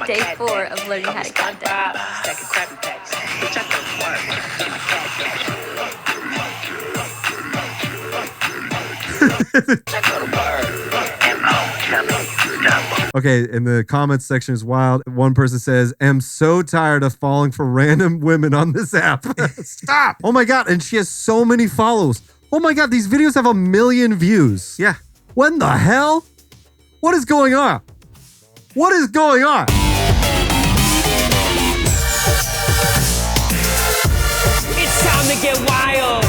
Day 4 of learning how to count down. Okay, in the comments section is wild. One person says, "I'm so tired of falling for random women on this app." Stop! Oh my god, and she has so many follows. Oh my god, these videos have 1 million views. Yeah. What in the hell? What is going on? What is going on? It's time to get wild.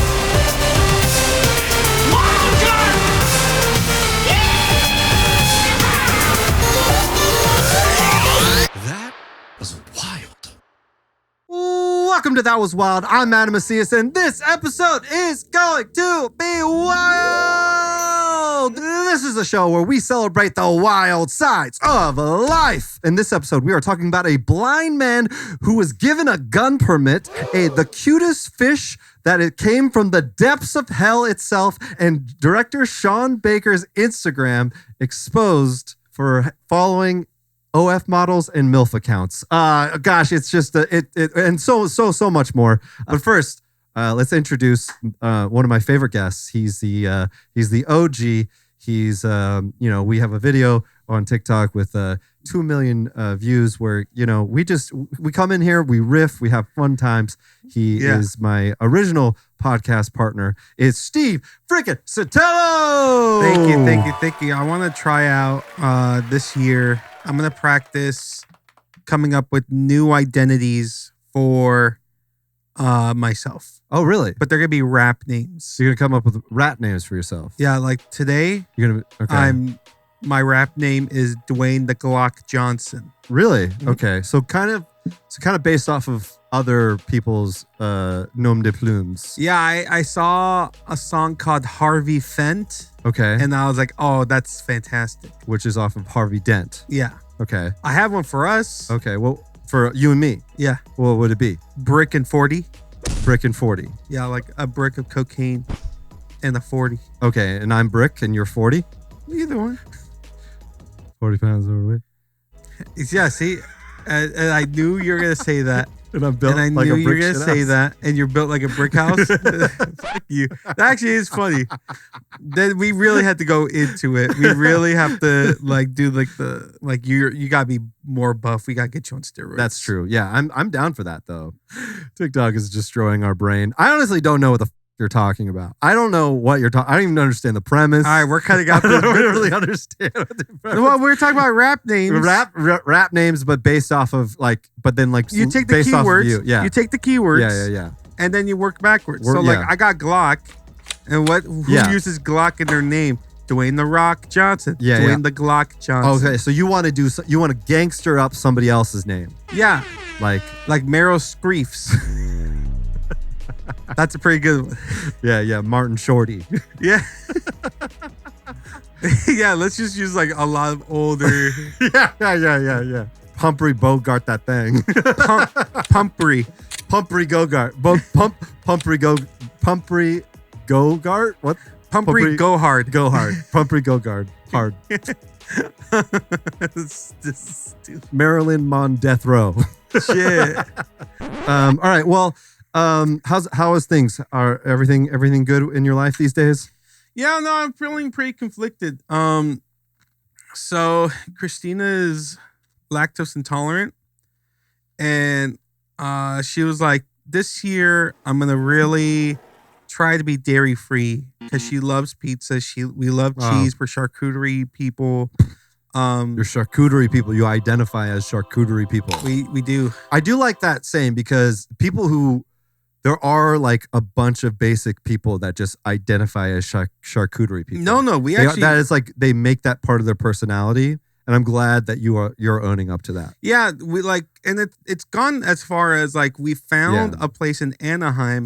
That was wild. Welcome to That Was Wild. I'm Adam Macias, and this episode is going to be wild. This is a show where we celebrate the wild sides of life. In this episode, we are talking about a blind man who was given a gun permit, the cutest fish that it came from the depths of hell itself, and director Sean Baker's Instagram exposed for following OF models and MILF accounts. Gosh, it's just and so much more. But first, let's introduce one of my favorite guests. He's the OG. He's we have a video on TikTok with 2 million views where we come in here, we riff, we have fun times. He is my original podcast partner. Is Steve freaking Sotelo. Thank you. I want to try out this year. I'm going to practice coming up with new identities for myself. Oh, really? But they're going to be rap names. So you're going to come up with rap names for yourself? Yeah, like today, you're going to okay. My rap name is Dwayne the Glock Johnson. Really? Okay. So kind of based off of other people's nom de plumes. Yeah, I saw a song called Harvey Fent. Okay. And I was like, oh, that's fantastic. Which is off of Harvey Dent. Yeah. Okay. I have one for us. Okay. Well, for you and me. Yeah. What would it be? Brick and 40. Brick and 40. Yeah, like a brick of cocaine and a 40. Okay. And I'm Brick and you're 40? Either one. 40 pounds overweight. Yeah, see? And I knew you were going to say that. And I'm built and I like knew a you were brick going to say house. that. And you're built like a brick house. Fuck you. That actually is funny. Then we really had to go into it. We really have to do you got to be more buff. We got to get you on steroids. That's true. Yeah, I'm down for that though. TikTok is destroying our brain. I honestly don't know what the you're talking about. I don't know what you're talking. I don't even understand the premise. All right, we're cutting out. I don't really understand what the premise. Well, we're talking about rap names. Rap names, but based off of you take the keywords. Yeah. You take the keywords. Yeah. And then you work backwards. I got Glock, and who uses Glock in their name? Dwayne the Rock Johnson. Dwayne the Glock Johnson. Okay, so you want to gangster up somebody else's name. Yeah. Like Meryl Streefs. That's a pretty good one. Yeah, Martin Shorty. Yeah. Yeah, let's just use a lot of older. Yeah. Pumpry Bogart that thing. Pumpry Gogart. Pumpry Gogart? What? Pumpry Go Hard. Go Hard. Pumpry Gogart. Hard. This is stupid. Marilyn Mon Death Row. Shit. All right. Well, how is things? Are everything good in your life these days? Yeah, no, I'm feeling pretty conflicted. So Christina is lactose intolerant, and she was like, this year I'm gonna really try to be dairy free because she loves pizza. We love cheese. We're charcuterie people. You're charcuterie people. You identify as charcuterie people. We do. I do like that saying because there are a bunch of basic people that just identify as charcuterie people. No, that is they make that part of their personality, and I'm glad that you're owning up to that. Yeah, we and it's gone as far as we found a place in Anaheim.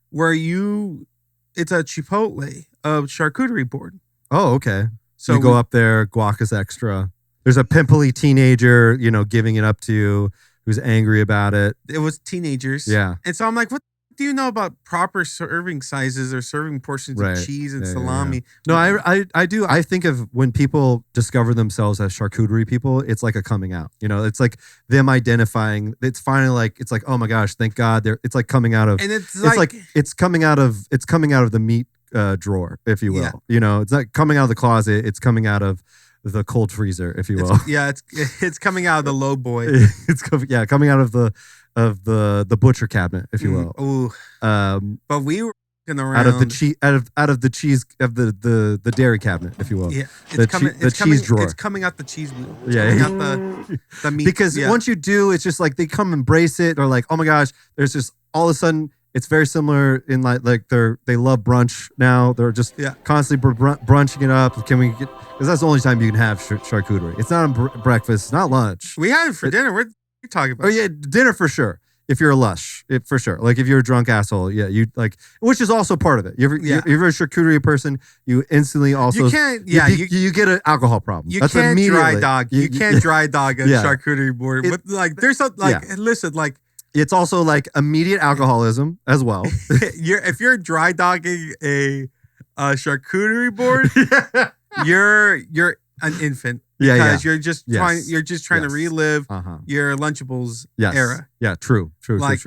Where it's a Chipotle of charcuterie board. Oh, okay. So you go up there, guac is extra. There's a pimply teenager, giving it up to you, who's angry about it. It was teenagers. Yeah. And so I'm like, what do you know about proper serving sizes or serving portions Right. of cheese and Yeah, yeah, salami? No, I do. I think of when people discover themselves as charcuterie people, it's like a coming out. You know, it's like them identifying. It's finally like it's like, oh my gosh, thank God. It's like coming out of. And it's it's coming out of the meat drawer, if you will. Yeah. You know, it's not coming out of the closet. It's coming out of the cold freezer, if you will. It's coming out of the low boy. It's coming out of the butcher cabinet, if you will. Ooh. But we were looking around Out of the cheese, out of the cheese of the dairy cabinet, if you will. Yeah, the cheese drawer. It's coming out the cheese wheel. It's Yeah. coming out the meat. Because once you do, it's just like they come embrace it, or like, oh my gosh, there's just all of a sudden it's very similar in like they love brunch now. They're just constantly brunching it up. Can we get? Because that's the only time you can have charcuterie. It's not breakfast, it's not lunch. We had it for dinner. What are you talking about? Oh yeah, dinner for sure. If you're a lush, for sure. Like if you're a drunk asshole, yeah, you like, which is also part of it. If you're a charcuterie person, you instantly also you can't. You get an alcohol problem. You That's can't immediately. dry dog. You can't dry dog a charcuterie board. But like, there's a listen, like. It's also like immediate alcoholism as well. If you're dry dogging a charcuterie board, you're an infant. Because you're just trying to relive your Lunchables era. Yeah, true. Blame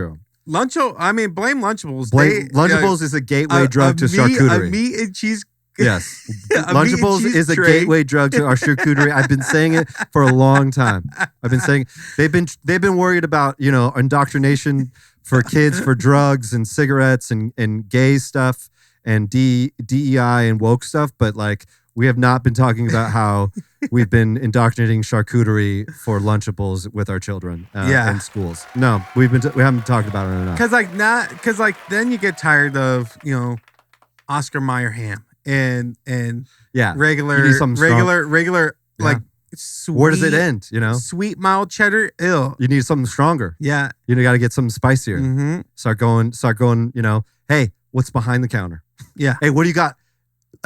Lunchables. Lunchables is a gateway drug to charcuterie. A meat and cheese. Yes, Lunchables is a gateway drug to our charcuterie. I've been saying it for a long time. I've been saying they've been worried about indoctrination for kids for drugs and cigarettes and gay stuff and DEI and woke stuff, but like we have not been talking about how we've been indoctrinating charcuterie for Lunchables with our children in schools. No, we haven't talked about it enough. Because then you get tired of Oscar Mayer ham. And regular like sweet, where does it end? Sweet mild cheddar. Ew. You need something stronger. Yeah, you got to get something spicier. Mm-hmm. Start going. Hey, what's behind the counter? Yeah. Hey, what do you got?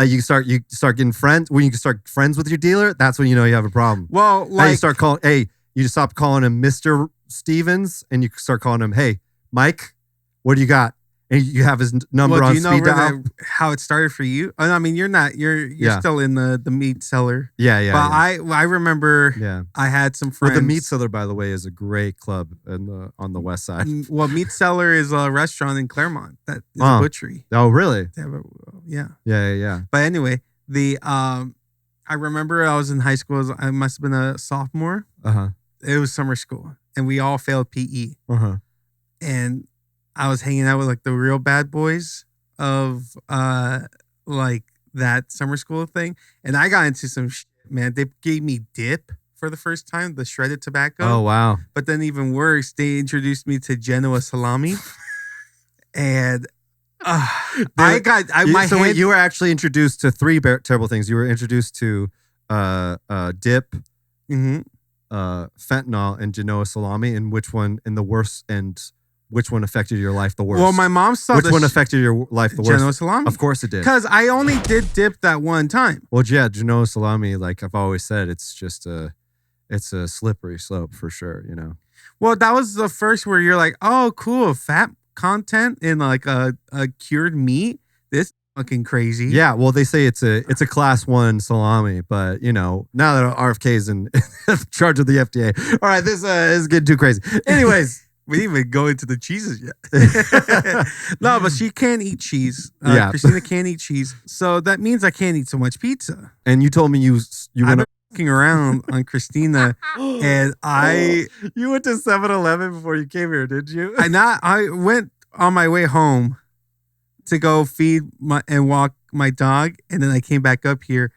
You start getting friends. When you start friends with your dealer, that's when you know you have a problem. Well, like you start calling. Hey, you stop calling him Mr. Stevens, and you start calling him, Hey, Mike. What do you got? And you have his number on speed dial. How it started for you? I mean, you're not. You're still in the meat cellar. Yeah. But I remember. Yeah. I had some friends. Well, the meat cellar, by the way, is a great club on the west side. Well, meat cellar is a restaurant in Claremont that is a butchery. Oh, really? Yeah. Yeah. But anyway, I remember I was in high school. I must have been a sophomore. It was summer school, and we all failed PE. And I was hanging out with like the real bad boys of like that summer school thing. And I got into some shit, man. They gave me dip for the first time, the shredded tobacco. Oh, wow. But then even worse, they introduced me to Genoa salami. And wait, you were actually introduced to three terrible things. You were introduced to dip, fentanyl, and Genoa salami. And which one which one affected your life the worst? Well, my mom saw which one affected your life the worst? Genoa salami. Of course it did. Because I only did dip that one time. Well, yeah, Genoa salami, like I've always said, it's a slippery slope for sure, Well, that was the first where you're like, oh, cool, fat content in like a cured meat. This is fucking crazy. Yeah, well, they say it's a class 1 salami, but now that RFK is in charge of the FDA. All right, this is getting too crazy. Anyways. We didn't even go into the cheeses yet. No, but she can't eat cheese. Christina can't eat cheese. So that means I can't eat so much pizza. And you told me you went looking around on Christina and You went to 7-Eleven before you came here, did you? I went on my way home to go feed and walk my dog. And then I came back up here.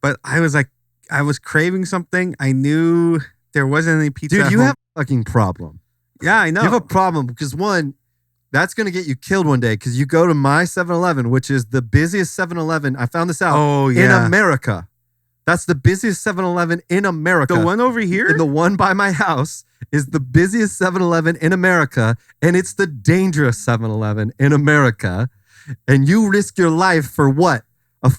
But I was craving something. I knew there wasn't any pizza. Dude, you have a fucking problem. Yeah, I know. You have a problem because one, that's going to get you killed one day because you go to my 7-Eleven, which is the busiest 7-Eleven. I found this out in America. That's the busiest 7-Eleven in America. The one over here? And the one by my house is the busiest 7-Eleven in America. And it's the dangerous 7-Eleven in America. And you risk your life for what? A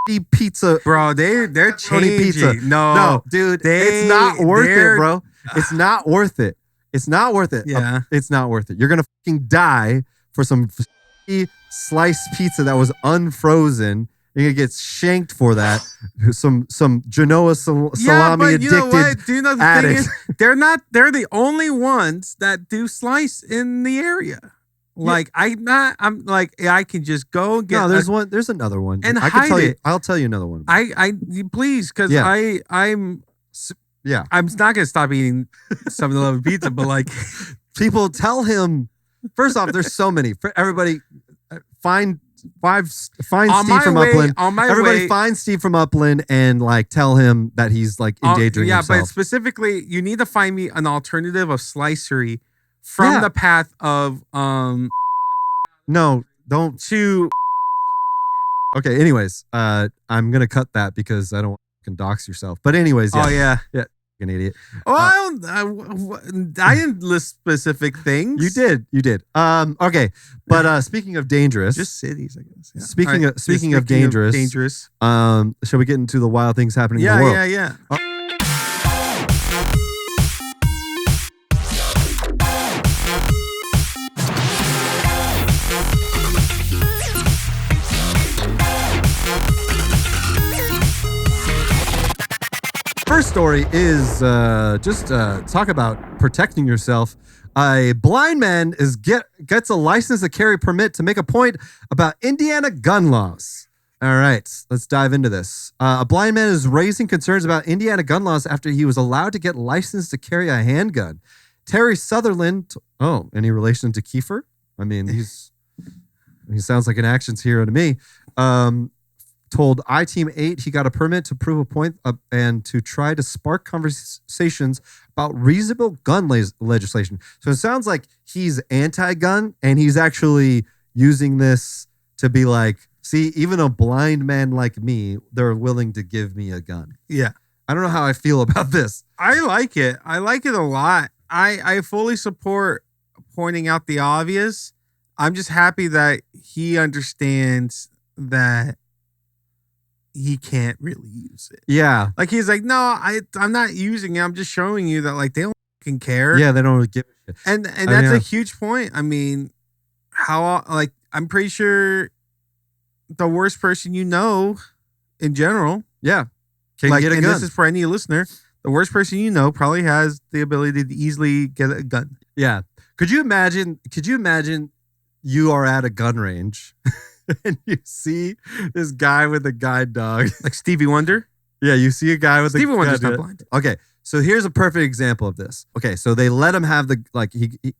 shitty pizza. Bro, they're changing. Pizza. No, dude, it's not worth it, bro. It's not worth it. It's not worth it. Yeah. It's not worth it. You're gonna fucking die for some sliced pizza that was unfrozen. You're gonna get shanked for that. Some Genoa salami but you know addicted. what? Do you know the addict. thing is, they're the only ones that do slice in the area. Like I can just go and get. No, there's another one. And I can hide tell you. it. I'll tell you another one. Please, because Yeah. I'm Yeah. I'm not gonna stop eating 7-Eleven pizza, but like People tell him. First off, there's so many. For everybody, find Steve from Upland. On my Everybody way, find Steve from Upland and like tell him that he's like endangering yeah, himself. but specifically, you need to find me an alternative of slicery from Yeah. the path of No, don't. to Okay. Anyways, I'm gonna cut that because I don't want to dox yourself. But anyways, yeah, oh yeah. an idiot. Well, I didn't list specific things. You did. Okay, but speaking of dangerous, Just cities, I guess. Yeah. Speaking All of- speaking of dangerous, dangerous. shall we get into the wild things happening in Yeah, the world? yeah. First story is just talk about protecting yourself. A blind man gets a license to carry permit to make a point about Indiana gun laws. All right, let's dive into this. A blind man is raising concerns about Indiana gun laws after he was allowed to get licensed to carry a handgun. Terry Sutherland. Oh, any relation to Kiefer? I mean, he sounds like an actions hero to me. Told iTeam 8 he got a permit to prove a point and to try to spark conversations about reasonable gun legislation. So it sounds like he's anti-gun and he's actually using this to be like, see, even a blind man like me, they're willing to give me a gun. Yeah. I don't know how I feel about this. I like it. I like it a lot. I fully support pointing out the obvious. I'm just happy that he understands that he can't really use it. Yeah. Like he's like, no, I'm not using it. I'm just showing you that like they don't fucking care. Yeah, they don't really give a shit. And I that's mean, a huge point. I mean, how like I'm pretty sure the worst person you know in general, Yeah. Can like, get a and gun. this is for any listener, the worst person you know probably has the ability to easily get a gun. Yeah. Could you imagine you are at a gun range and you see this guy with a guide dog? Like Stevie Wonder. Yeah, you see a guy with Stevie a Wonder's guide not dog. blind. Okay, so here's a perfect example of this. Okay, so they let him have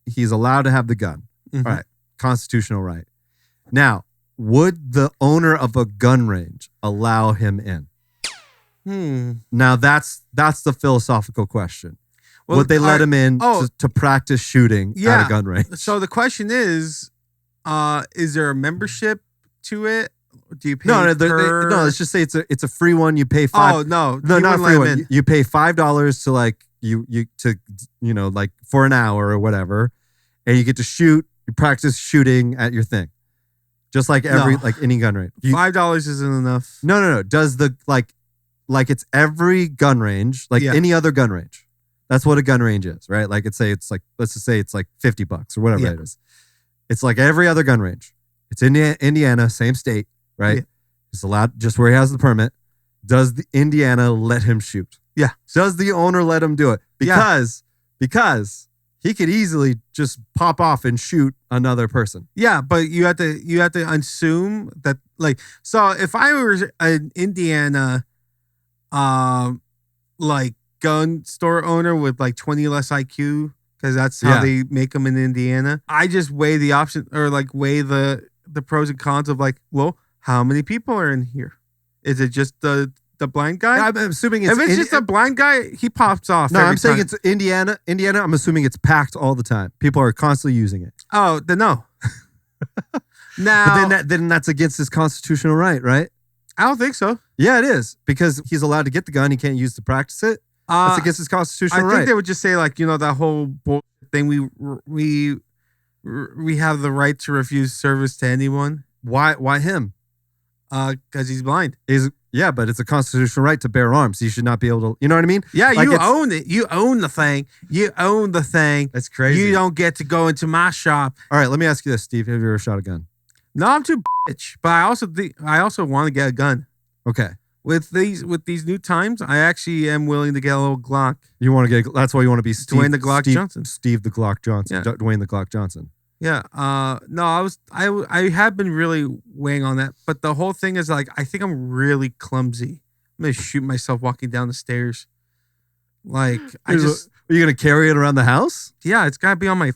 he's allowed to have the gun. Mhm. All right, constitutional right. Now, would the owner of a gun range allow him in? Now that's the philosophical question. Well, would they let him in oh. to practice shooting at a gun range? So the question is there a membership to it? Do you pay No, per... no. Let's just say it's a free one. You pay $5. Oh no, No, you not wouldn't free let one. him in. You pay $5 to like like for an hour or whatever, and you get to shoot. You practice shooting at your thing, just like No. like any gun range. $5 isn't enough. No. Does the like it's every gun range, like Yeah. any other gun range. That's what a gun range is, right? Like let's just say it's like $50 or whatever Yeah. it is. It's like every other gun range. It's Indiana, same state, right? Yeah. It's allowed just where he has the permit. Does the Indiana let him shoot? Yeah. Does the owner let him do it? Because he could easily just pop off and shoot another person. Yeah, but you have to assume that like so if I were an Indiana like gun store owner with like 20 less IQ, because that's how Yeah. they make them in Indiana, I just weigh the option or like weigh the pros and cons of like, well, how many people are in here? Is it just the blind guy? I'm assuming it's if it's just a blind guy, he pops off. no, every I'm saying time. it's Indiana. Indiana, I'm assuming it's packed all the time. People are constantly using it. Oh, then no. Now, But then that's against his constitutional right? I don't think so. Yeah, it is. Because he's allowed to get the gun. He can't use to practice it. That's against his I constitutional think right. they would just say like, that whole bullshit thing. We have the right to refuse service to anyone. Why him? Because he's blind. Is Yeah, but it's a constitutional right to bear arms. You should not be able to. You know what I mean? Yeah, Like, you it's- own it. You own the thing. You own the thing. That's crazy. You don't get to go into my shop. All right, let me ask you this, Steve. Have you ever shot a gun? No, I'm too bitch. But I also want to get a gun. Okay. With these new times, I actually am willing to get a little Glock. You want to get. That's why you want to be Dwayne the Glock Johnson. Steve the Glock Johnson. Yeah. Dwayne the Glock Johnson. Yeah. No, I have been really weighing on that, but the whole thing is like I think I'm really clumsy. I'm gonna shoot myself walking down the stairs. Like Are you gonna carry it around the house? yeah, it's gotta be on my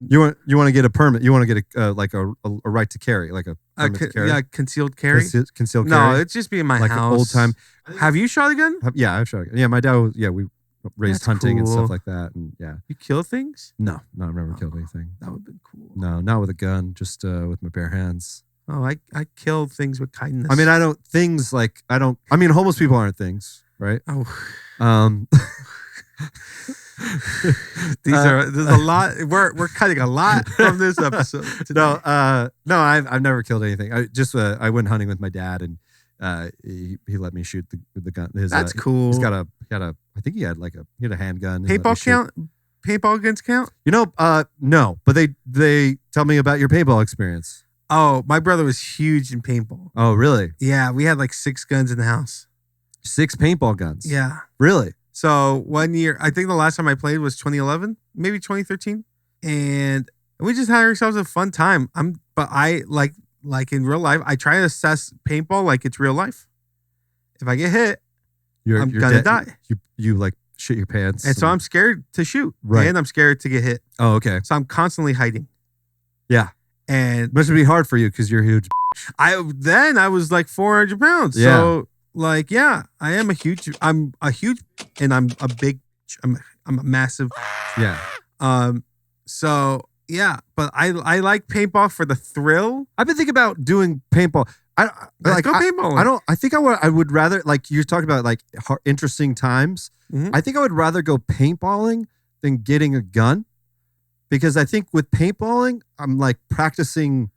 You want to get a permit. You want to get a like a right to carry, like a permit to carry. yeah concealed carry. Concealed No, carry. it's just be in my like house. an old time. Have you shot a gun? Yeah, I've shot. Yeah, my dad. We raised That's hunting and cool. stuff like that. And yeah, You kill things? no, I've never killed anything. That would have been cool. No, not with a gun. Just with my bare hands. Oh, I kill things with kindness. I mean, I mean, homeless people aren't things, right? Oh, Um, there's a lot. We're cutting a lot from this episode. Today. no, I've never killed anything. I went hunting with my dad, and he let me shoot the gun. That's cool. He's got a I think he had a handgun. Paintball count? Paintball guns count? You know, no, but they tell me about your paintball experience. Oh, my brother was huge in paintball. Oh, really? Yeah, we had like 6 guns in the house. 6 paintball guns. Yeah. Really? So 1 year, I think the last time I played was 2011, maybe 2013, and we just had ourselves a fun time. But I like in real life, I try to assess paintball like it's real life. If I get hit, I'm gonna die. You like shit your pants. And so I'm scared to shoot. Right. And I'm scared to get hit. Oh, okay. So I'm constantly hiding. Yeah. And Must be hard for you because you're huge. I was like 400 pounds. Yeah. So like, yeah, I'm a huge, and I'm a big, I'm a massive. Yeah. So yeah, but I like paintball for the thrill. I've been thinking about doing paintball. Let's go paintballing. I think I would rather, like you're talking about, like interesting times. Mhm. I think I would rather go paintballing than getting a gun, because I think with paintballing, I'm like practicing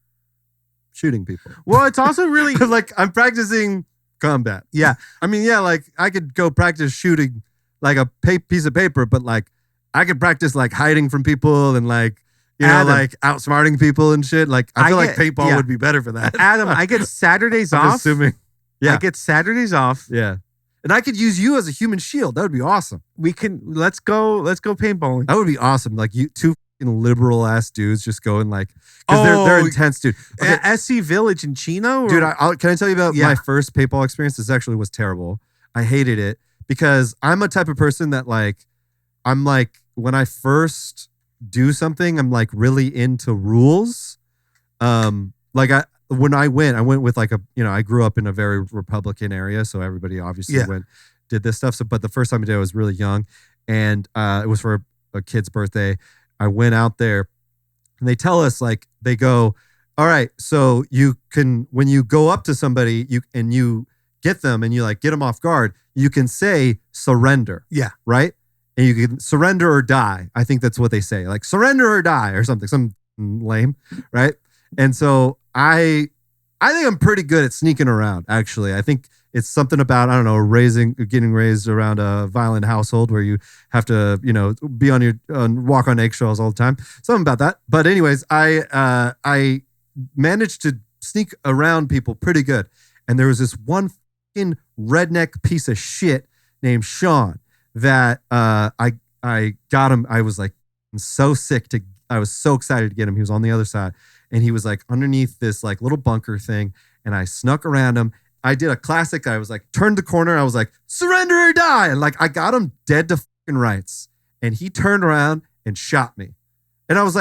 shooting people. Well, it's also really, Like I'm practicing combat. yeah. I mean, yeah, like I could go practice shooting like a piece of paper, but like I could practice like hiding from people and like, you know, Adam. like outsmarting people and shit. Like I feel like paintball yeah. would be better for that. Adam, I get Saturdays I'm off. assuming. Yeah. I get Saturdays off. Yeah. And I could use you as a human shield. That would be awesome. Let's go paintballing. That would be awesome. Like you two fucking liberal ass dudes just going like, because they're Oh, intense, dude. Okay, SC Village in Chino? Or? dude, can I tell you about Yeah. my first paintball experience? This actually was terrible. I hated it because I'm a type of person that I'm like, when I first do something, I'm like really into rules. When I went with like I grew up in a very Republican area, so everybody obviously did this stuff. So, but the first time I did, I was really young, and it was for a kid's birthday. I went out there, and they tell us they go, all right, so you can, when you go up to somebody, you get them and you get them off guard, you can say surrender. Yeah. Right. And you can surrender or die. I think that's what they say, like surrender or die or something, some lame, right? And so I think I'm pretty good at sneaking around. Actually, I think it's something about, I don't know, getting raised around a violent household where you have to, be walk on eggshells all the time. Something about that. But anyways, I managed to sneak around people pretty good. And there was this one fucking redneck piece of shit named Sean that I got him. I was I was so excited to get him. He was on the other side, and he was underneath this little bunker thing, and I snuck around him. I did a classic. I was turned the corner. I was surrender or die. And I got him dead to fucking rights. And he turned around and shot me. And I was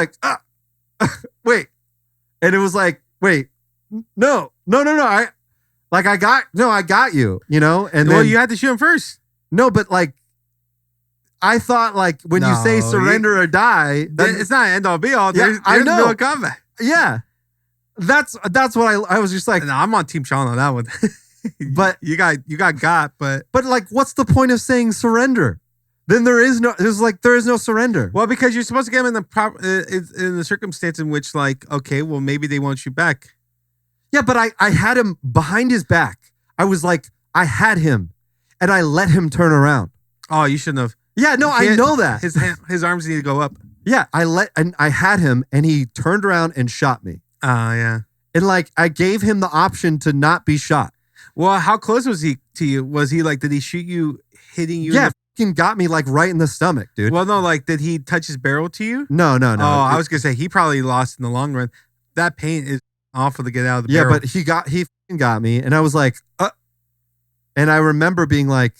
wait. And it was wait, no. I got you, And then, You had to shoot him first. no, but I thought when you say No, surrender or die, It's not an end all be all. Yeah, There's I know. no combat. yeah, that's what I was just No, I'm on Team Sean on that one. But- you got, but what's the point of saying surrender? Then there is no surrender. well, because you're supposed to get him in the circumstance in which okay, well maybe they won't shoot back. Yeah, but I had him behind his back. I was I had him and I let him turn around. Oh, you shouldn't have. Yeah, no, I know that. His arms need to go up. Yeah, I had him and he turned around and shot me. Oh, yeah. And like I gave him the option to not be shot. Well, how close was he to you? Was he like, did he shoot you, hitting you? Yeah, fucking got me like right in the stomach, dude. Well, no, like, did he touch his barrel to you? No. Oh, I was gonna say he probably lost in the long run. That paint is awful to get out of the barrel. Yeah, but he fucking got me, and I was like, and I remember being like,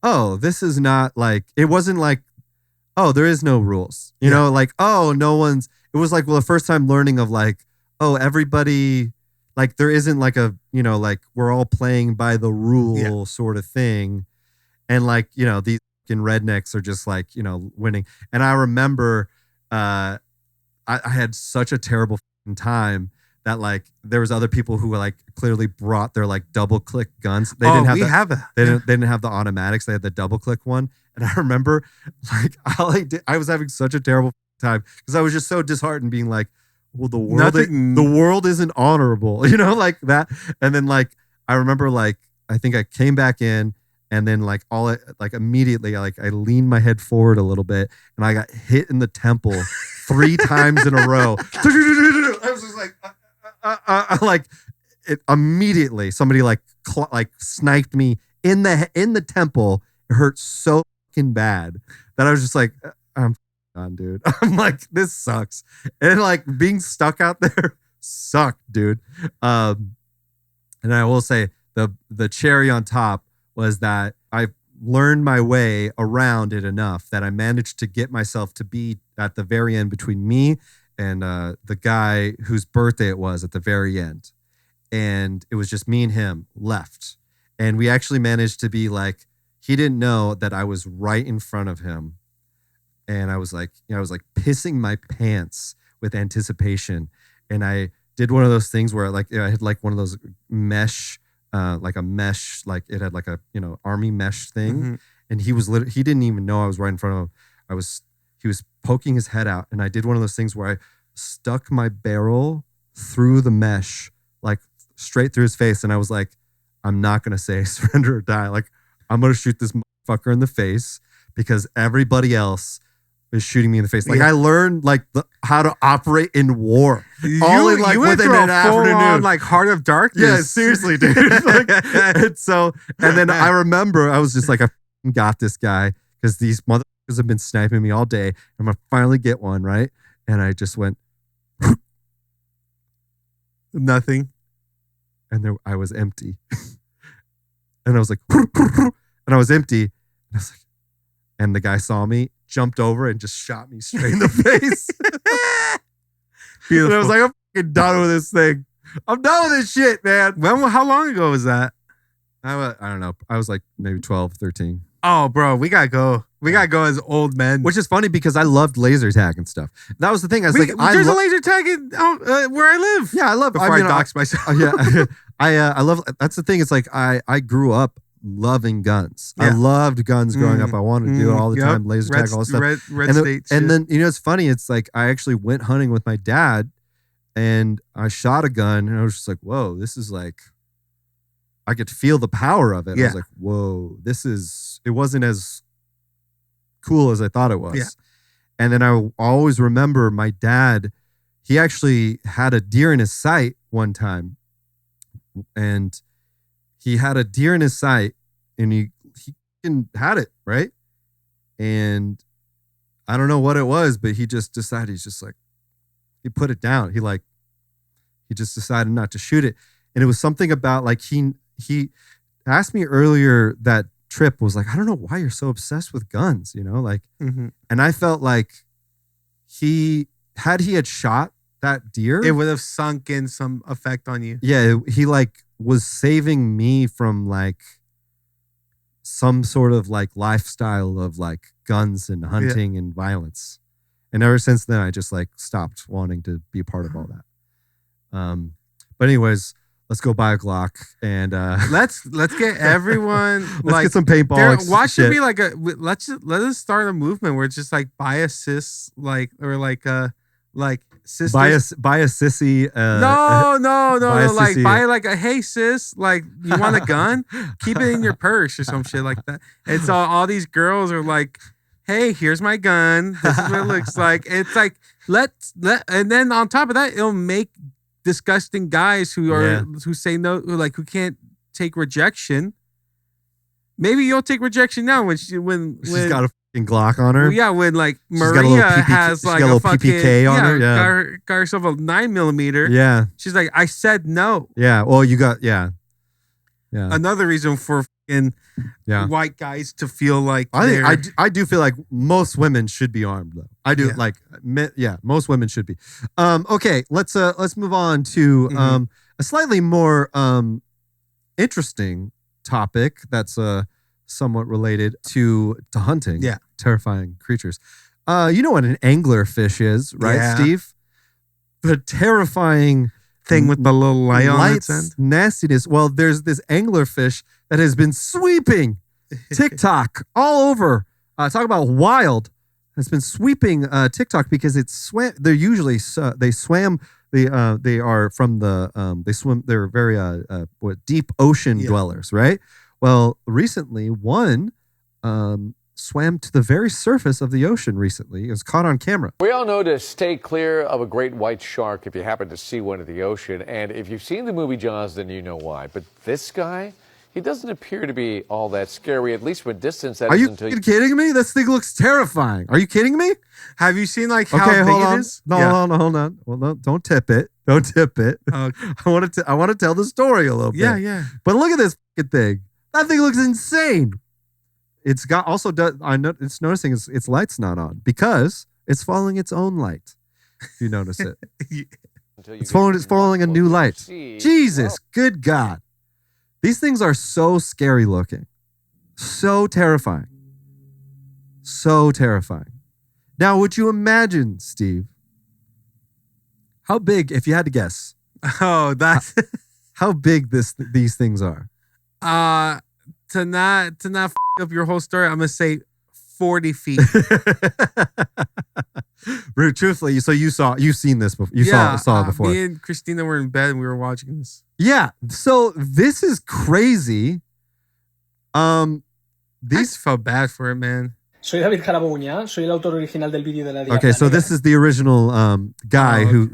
oh, this is not like, it wasn't like, oh, there is no rules, you know, like, oh, no one's. It was like, well, the first time learning of like, oh, everybody, like, there isn't like a, you know, like we're all playing by the rule sort of thing, and like, you know, these fucking rednecks are just like, you know, winning. And I remember, I had such a terrible time that like there was other people who were like clearly brought their like double click guns. They didn't have that. They didn't have the automatics. They had the double click one. And I remember like I was having such a terrible time because I was just so disheartened being like, well, the world isn't honorable, you know, like that. And then like I remember like I think I came back in and then like immediately I leaned my head forward a little bit and I got hit in the temple 3 times in a row. I was just like, like it immediately somebody like sniped me in the temple. It hurt so fucking bad that I was just like, I'm done, dude. I'm like, this sucks. And like being stuck out there sucked, dude. And I will say the cherry on top was that I learned my way around it enough that I managed to get myself to be at the very end between me and the guy whose birthday it was at the very end. And it was just me and him left. And we actually managed to be like, he didn't know that I was right in front of him. And I was like, you know, I was like pissing my pants with anticipation. And I did one of those things where like I had like one of those mesh, like a mesh, like it had like a, you know, army mesh thing. Mm-hmm. And he didn't even know I was right in front of him. He was poking his head out. And I did one of those things where I stuck my barrel through the mesh, like straight through his face. And I was like, I'm not going to say surrender or die. Like, I'm going to shoot this motherfucker in the face because everybody else is shooting me in the face. Like, I learned like how to operate in war. All in like within an afternoon. Like Heart of Darkness. Yeah, seriously, dude. Like, and then I remember I was just like, I got this guy because these motherfuckers have been sniping me all day. I'm going to finally get one, right? And I just went, nothing. And I was empty. And I was like, and I was empty. And I was like, and the guy saw me, jumped over, and just shot me straight in the face. And I was like, I'm fucking done with this thing. I'm done with this shit, man. How long ago was that? I don't know. I was like maybe 12, 13. Oh, bro, we gotta go. We gotta go as old men. Which is funny because I loved laser tag and stuff. That was the thing. I was there's a laser tag where I live. Yeah, I love. Before I dox myself. Yeah, I love. That's the thing. It's like I grew up loving guns. Yeah. I loved guns growing up. I wanted to do it all the time. Laser tag, all this stuff. And then you know, it's funny. It's like I actually went hunting with my dad, and I shot a gun, and I was just like, whoa, this is like. I could feel the power of it. Yeah. I was like, whoa, it wasn't as cool as I thought it was. Yeah. And then I always remember my dad, he actually had a deer in his sight one time. And he had a deer in his sight and he had it, right? And I don't know what it was, but he just decided, he put it down. He just decided not to shoot it. And it was something about like, he asked me earlier that trip was like, I don't know why you're so obsessed with guns, you know, like, and I felt like he had shot that deer, it would have sunk in some effect on you. Yeah. He like was saving me from like some sort of like lifestyle of like guns and hunting and violence. And ever since then, I just like stopped wanting to be a part of all that. But anyways, let's go buy a Glock and let's get everyone let's get some paintball. Why should be like let us start a movement where it's just like buy assists, like or like sisters. Buy a sissy. No. buy a Like sissy- buy like a hey sis, like you want a gun? Keep it in your purse or some shit like that. And so all these girls are like, hey, here's my gun. This is what it looks like. It's like and then on top of that, it'll make disgusting guys who say no, who can't take rejection. Maybe you'll take rejection now when she's got a fucking Glock on her. well, yeah, when like She's got a little Maria PPK has like got a a little fucking PPK on her, yeah. got herself a 9mm. Yeah. She's like, I said no. Yeah. Well, you got yeah. Another reason for fucking white guys to feel like I do feel like most women should be armed though. I do most women should be. Okay, let's move on to a slightly more interesting topic that's somewhat related to hunting. Yeah. Terrifying creatures. You know what an anglerfish is, right, Yeah. Steve? The terrifying thing with the little light on its end. nastiness. Well, there's this anglerfish that has been sweeping TikTok all over. Talk about wild. Has been sweeping TikTok because it's swam. They're usually they swam. They are from the they swim. They're very deep ocean dwellers, right? Well, recently one swam to the very surface of the ocean. Recently, it was caught on camera. We all know to stay clear of a great white shark if you happen to see one in the ocean. And if you've seen the movie Jaws, then you know why. But this guy, he doesn't appear to be all that scary, at least from a distance. Are you kidding me? This thing looks terrifying. Are you kidding me? Have you seen like how Okay, big hold it on. is? No, hold on. Well, no, don't tip it. Don't tip it. Okay. I want to tell the story a little bit. Yeah. But look at this fucking thing. That thing looks insane. It's got also does I know it's noticing its light's not on because it's following its own light. If you notice it. It's following a new light. Jesus, good God. These things are so scary looking. So terrifying. So terrifying. Now, would you imagine, Steve, how big, if you had to guess, Oh, that's how big these things are? to not f up your whole story. I'm gonna say 40 feet. Rude, truthfully, so you've seen this before. You saw it before. Me and Christina were in bed and we were watching this. Yeah. So this is crazy. I just felt bad for it, man. Soy David Carabuña, soy el autor original del vídeo de la Diabla Okay, so Negra. this is the original guy who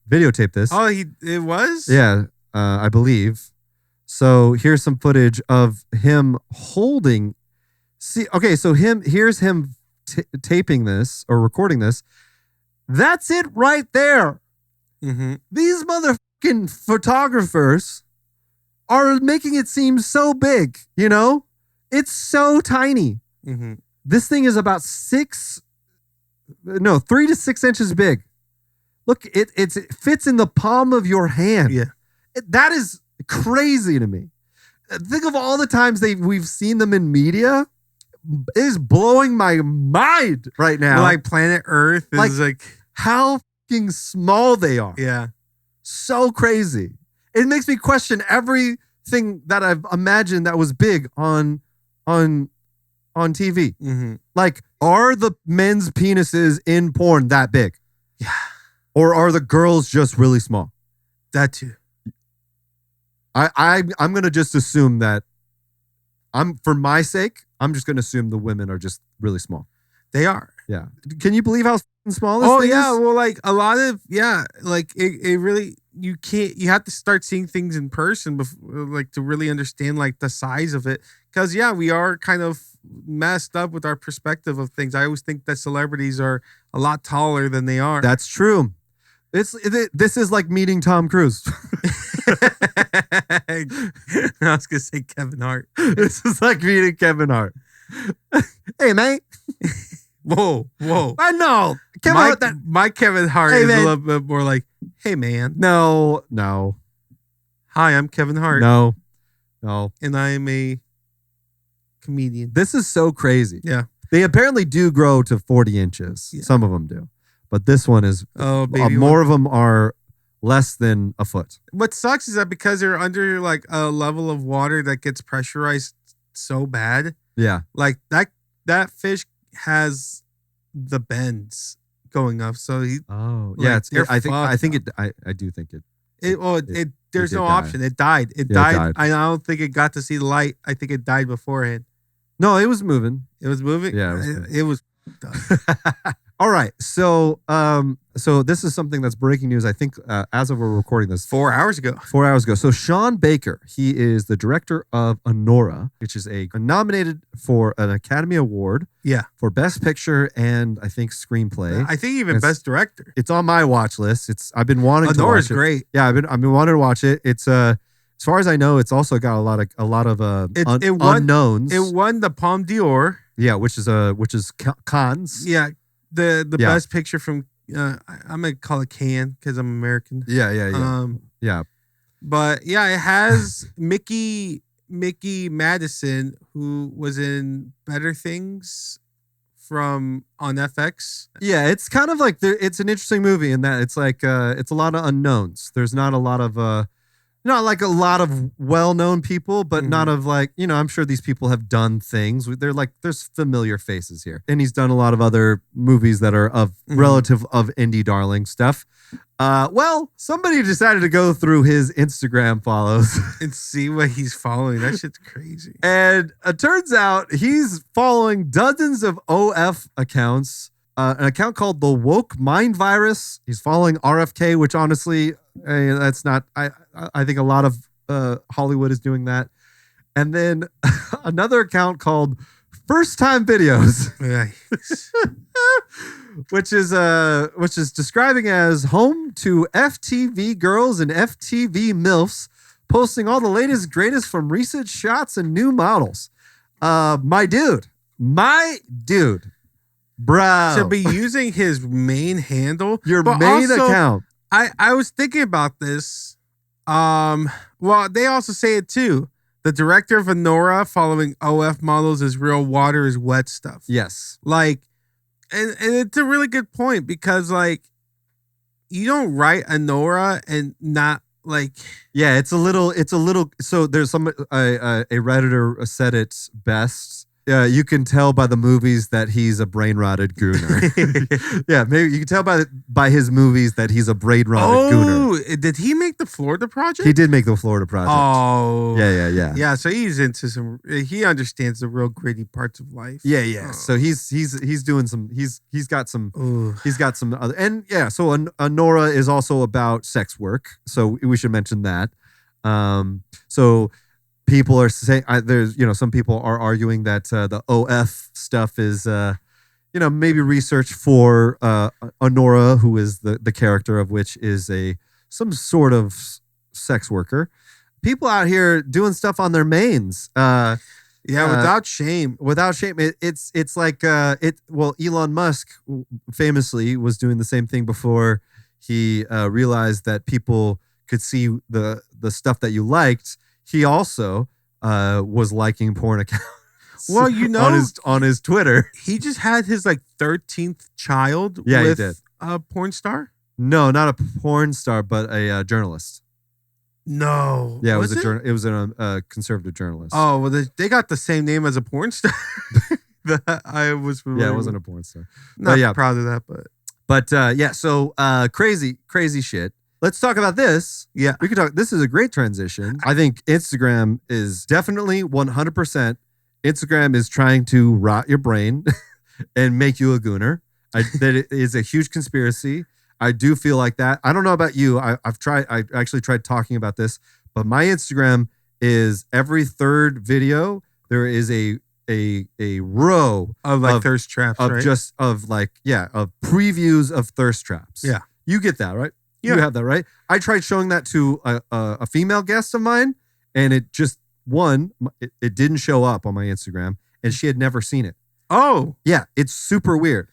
videotaped this. Oh, it was? Yeah, I believe. So here's some footage of him holding. See, okay, so here's him taping this or recording this. That's it right there. Mm-hmm. These motherfucking photographers are making it seem so big, you know? It's so tiny. Mm-hmm. This thing is about 3 to 6 inches big. Look, it fits in the palm of your hand. Yeah. That is crazy to me. Think of all the times we've seen them in media. It is blowing my mind right now. Well, like planet Earth is like how fucking small they are. yeah. So crazy. It makes me question everything that I've imagined that was big on TV. Mm-hmm. Like, are the men's penises in porn that big? Yeah. Or are the girls just really small? That too. I'm gonna just assume that for my sake, I'm just gonna assume the women are just really small. They are. Yeah. Can you believe how small this thing yeah. is? Well, like a lot of like it really you have to start seeing things in person before, like to really understand like the size of it. Because we are kind of messed up with our perspective of things. I always think that celebrities are a lot taller than they are. That's true. This is like meeting Tom Cruise. I was gonna say Kevin Hart. This is like meeting Kevin Hart. Hey, mate. Whoa. I know. My Kevin Hart Hey, is man. a little bit more like, hey man. No. Hi, I'm Kevin Hart. No. And I am a comedian. This is so crazy. Yeah. They apparently do grow to 40 inches. Yeah. Some of them do. But this one is, Oh, baby. more of them are less than a foot. What sucks is that because they're under like a level of water that gets pressurized so bad, Yeah. like that fish has the bends going up. So he, Oh, Like, yeah. they're I think fucked I do think it. there's did no die. option. It died. It Yeah, it died. died. I don't think it got to see light. I think it died beforehand. No, it was moving. It was moving. Yeah, it was moving. It was. All right. So this is something that's breaking news. I think as of we're recording this, 4 hours ago. 4 hours ago. So Sean Baker, he is the director of Anora, which is nominated for an Academy Award. Yeah. For Best Picture and I think screenplay. I think even It's- best director. It's on my watch list. I've been wanting to Anora's watch it. great. Yeah, I've been wanting to watch it. It's as far as I know, it's also got a lot of It won- unknowns. It won the Palme d'Or. Yeah, which is Cannes. Yeah, the Yeah. best picture from. I'm gonna call it Cannes because I'm American. Yeah. Yeah. But yeah, it has Mickey Madison, who was in Better Things on FX. Yeah, it's kind of like it's an interesting movie in that it's like it's a lot of unknowns. There's not a lot of not like a lot of well-known people, but not of like, I'm sure these people have done things. They're like, there's familiar faces here. And he's done a lot of other movies that are of relative of indie darling stuff. Well, somebody decided to go through his Instagram follows And see what he's following. That shit's crazy. and it turns out he's following dozens of OF accounts. An account called the Woke Mind Virus. He's following RFK, which honestly, that's not. I think a lot of Hollywood is doing that. And then another account called First Time Videos, Yikes. which is describing as home to FTV girls and FTV MILFs, posting all the latest, greatest from recent shots and new models. My dude. Bro. To be using his main handle. Your but main also, account. I was thinking about this. Well, they also say it too. The director of Anora following OF models is real water is wet stuff. Yes. Like, and it's a really good point because like you don't write Anora and not like Yeah, it's a little so there's a Redditor said it best. Yeah, you can tell by the movies that he's a brain rotted gooner. Yeah, maybe you can tell by his movies that he's a brain rotted gooner. Oh, did he make the Florida Project? He did make the Florida Project. Oh, Yeah. yeah. So he's into some. He understands the real gritty parts of life. Yeah. Oh. So he's doing some. He's got some. Ooh. He's got some other. And yeah, so Anora is also about sex work. So we should mention that. So people are saying there's some people are arguing that the OF stuff is maybe research for Anora, who is the character of which is some sort of sex worker. People out here doing stuff on their mains. Without shame. Without shame. It's like Elon Musk famously was doing the same thing before he realized that people could see the stuff that you liked. He also was liking porn accounts. Well, on his Twitter. He just had his like 13th child. Yeah, with he did. A porn star. No, not a porn star, but a journalist. No. Yeah, it was a conservative journalist. Oh well, they got the same name as a porn star. That I was familiar. Yeah, it wasn't a porn star. Not yeah. proud of that, but So crazy shit. Let's talk about this. yeah. We could talk. This is a great transition. I think Instagram is definitely 100%. Instagram is trying to rot your brain and make you a gooner. That it is a huge conspiracy. I do feel like that. I don't know about you. I actually tried talking about this, but my Instagram is every third video there is a row Of thirst traps, of right? of previews of thirst traps. Yeah. You get that, right? Yeah. You have that, right? I tried showing that to a female guest of mine, and it just it didn't show up on my Instagram, and she had never seen it. Oh, Yeah, it's super weird.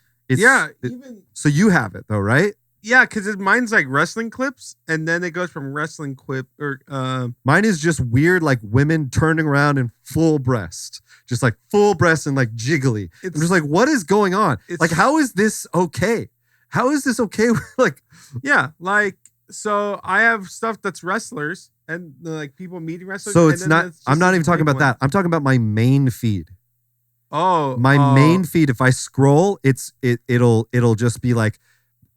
So you have it though, right? yeah, because mine's like wrestling clips, and then it goes from wrestling clip or Mine is just weird, like women turning around in full breast, just like full breast and like jiggly. I'm just like, what is going on? Like, how is this okay? How is this okay? Like, yeah, like so I have stuff that's wrestlers and like people meeting wrestlers. so and it's then not. there's just I'm not this even talking big about that. I'm talking about my main feed. My main feed, if I scroll, it'll just be like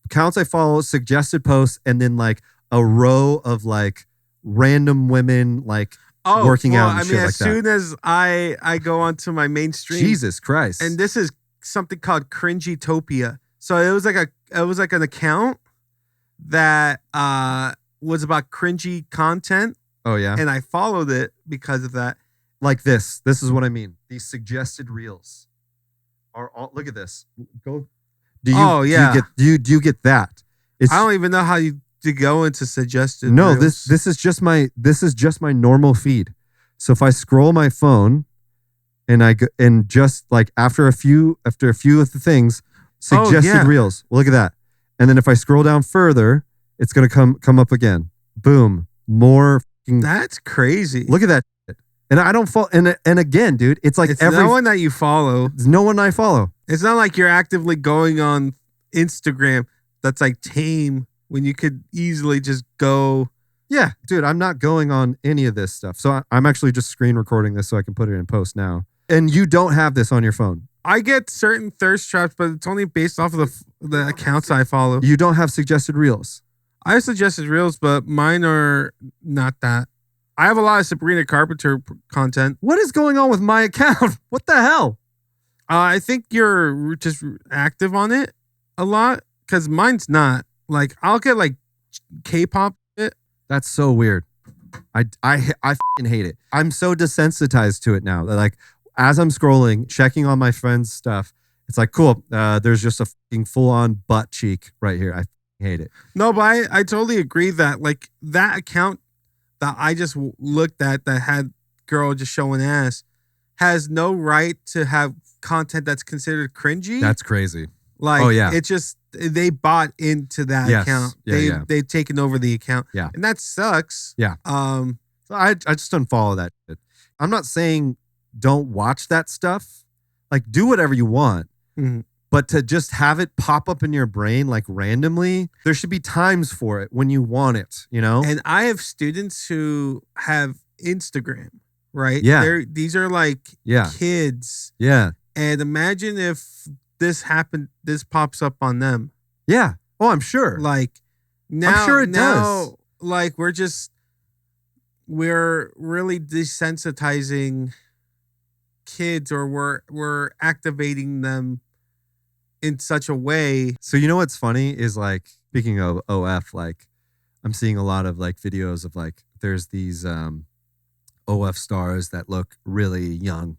accounts I follow, suggested posts, and then like a row of like random women like working out and shit like that. As soon as I go onto my mainstream, Jesus Christ. and this is something called Cringytopia. So it was like an account that was about cringy content. Oh yeah. And I followed it because of that. Like this. This is what I mean. These suggested reels are all. Look at this. Go. Do you get that? I don't even know how to go into suggested. No, reels. this is just my normal feed. So if I scroll my phone, and I go, and just like after a few of the things, suggested reels. Well, look at that. And then if I scroll down further, it's gonna come up again. Boom. More. That's crazy. Look at that. And I don't follow. And again, dude, it's like no one that you follow. There's no one I follow. It's not like you're actively going on Instagram. That's like tame when you could easily just go. Yeah, dude, I'm not going on any of this stuff. So I'm actually just screen recording this so I can put it in post now. And you don't have this on your phone. I get certain thirst traps, but it's only based off of the accounts I follow. You don't have suggested reels. I have suggested reels, but mine are not that. I have a lot of Sabrina Carpenter content. What is going on with my account? What the hell? I think you're just active on it a lot because mine's not. Like, I'll get like K-pop shit. That's so weird. I fucking hate it. I'm so desensitized to it now that like as I'm scrolling, checking on my friends' stuff, it's like, cool. There's just a fucking full-on butt cheek right here. I hate it. No, but I totally agree that like that account that I just looked at that had girl just showing ass has no right to have content that's considered cringy. That's crazy. Like, oh yeah, it's just they bought into that account. They've taken over the account. Yeah, and that sucks. Yeah. So I just unfollow that shit. I'm not saying don't watch that stuff. Like, do whatever you want. Mm-hmm. But to just have it pop up in your brain like randomly, there should be times for it when you want it, you know? And I have students who have Instagram, right? Yeah. These are like kids. Yeah. And imagine if this pops up on them. Yeah. Oh, I'm sure. Like now, I'm sure it does. Like we're really desensitizing kids, or we're activating them in such a way. So you know what's funny is like, speaking of OF, like I'm seeing a lot of like videos of like there's these OF stars that look really young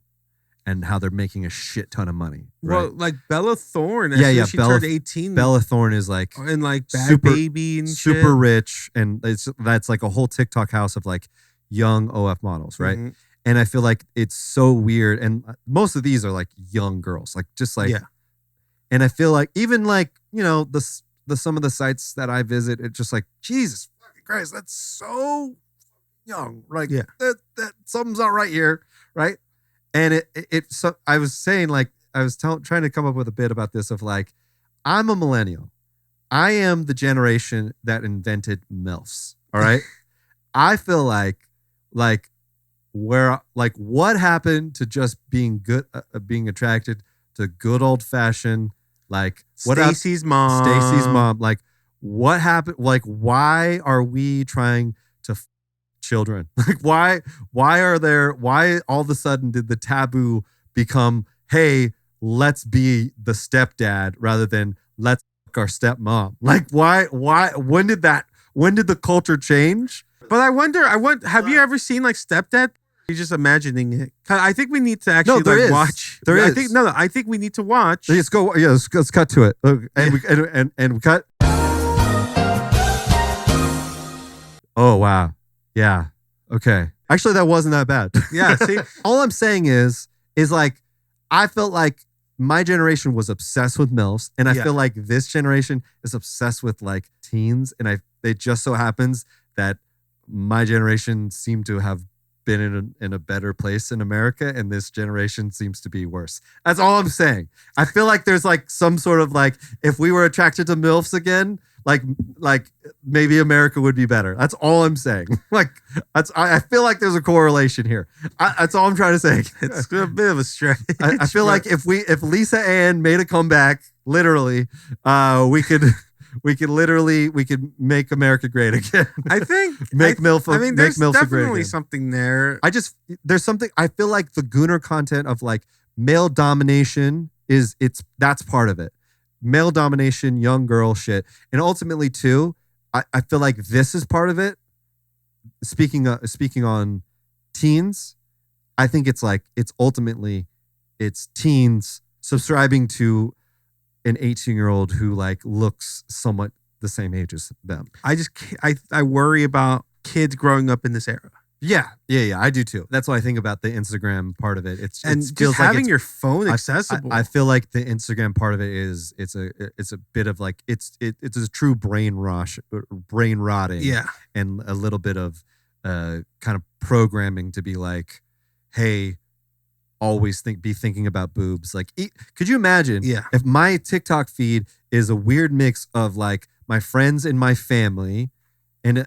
and how they're making a shit ton of money. Right? Well, like Bella Thorne, she turned 18. Bella Thorne is like and like Bad super, Baby and super shit. rich, and that's like a whole TikTok house of like young OF models, right? Mm-hmm. And I feel like it's so weird, and most of these are like young girls, like just like And I feel like even like, you know, the some of the sites that I visit, it's just like, Jesus fucking Christ, that's so young. Like that something's not right here, right? And so I was saying like, I was trying to come up with a bit about this of like, I'm a millennial. I am the generation that invented MILFs. All right. I feel like what happened to just being good, being attracted to good old fashioned, like Stacy's mom. Like, what happened? Like, why are we trying to children? Like, why all of a sudden did the taboo become, hey, let's be the stepdad rather than let's fuck our stepmom? Like, why, when did the culture change? But I wonder, have you ever seen like Stepdad? You're just imagining it. I think we need to actually watch. I think we need to watch. Let's go. Yeah, let's cut to it. And we cut. Oh wow. Yeah. Okay. Actually, that wasn't that bad. Yeah. See, all I'm saying is like, I felt like my generation was obsessed with MILFs, and I feel like this generation is obsessed with like teens, and it just so happens that my generation seemed to have been in a better place in America, and this generation seems to be worse. That's all I'm saying. I feel like there's like some sort of like, if we were attracted to MILFs again, like maybe America would be better. That's all I'm saying. Like I feel like there's a correlation here. That's all I'm trying to say. It's a bit of a stretch. I feel like if Lisa Ann made a comeback, literally, we could make America great again. I think make MILF. I mean, there's definitely something there. There's something. I feel like the gooner content of like male domination that's part of it. Male domination, young girl shit, and ultimately too, I feel like this is part of it. Speaking on teens, I think it's ultimately teens subscribing to an 18-year-old who like looks somewhat the same age as them. I worry about kids growing up in this era. Yeah. I do too. That's what I think about the Instagram part of it. It just feels having like your phone accessible. I feel like the Instagram part of it is it's a bit of like it's a true brain rotting. Yeah, and a little bit of kind of programming to be like, hey, always be thinking about boobs. Like, could you imagine if my TikTok feed is a weird mix of like my friends and my family, and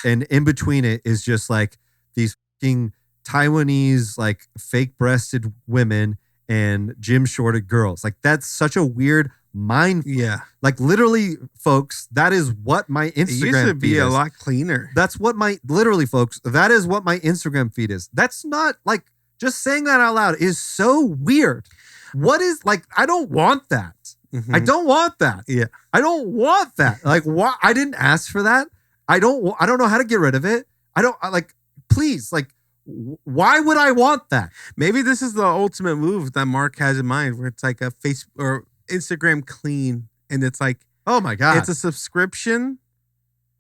in between it is just like these fucking Taiwanese like fake breasted women and gym shorted girls. Like that's such a weird mind. Yeah. Like literally, folks, that is what my Instagram feed is. It used to be a lot cleaner. That's what literally, folks, that is what my Instagram feed is. That's not like, just saying that out loud is so weird. What is like, I don't want that. Mm-hmm. I don't want that. Yeah. I don't want that. Like, why? I didn't ask for that. I don't know how to get rid of it. Please, like, why would I want that? Maybe this is the ultimate move that Mark has in mind, where it's like a Facebook or Instagram clean, and it's like, oh my God, it's a subscription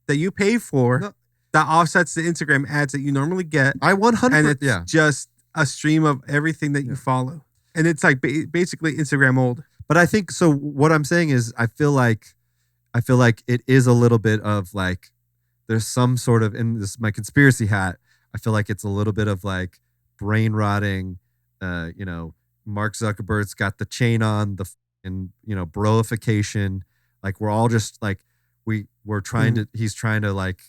that you pay for that offsets the Instagram ads that you normally get. I 100%, and it's just a stream of everything that you follow, and it's like basically Instagram old. But I think so. What I'm saying is, I feel like it is a little bit of like, there's some sort of, in this my conspiracy hat, I feel like it's a little bit of like brain rotting. Mark Zuckerberg's got the chain on, broification. Like we're all just like we're trying to. He's trying to like,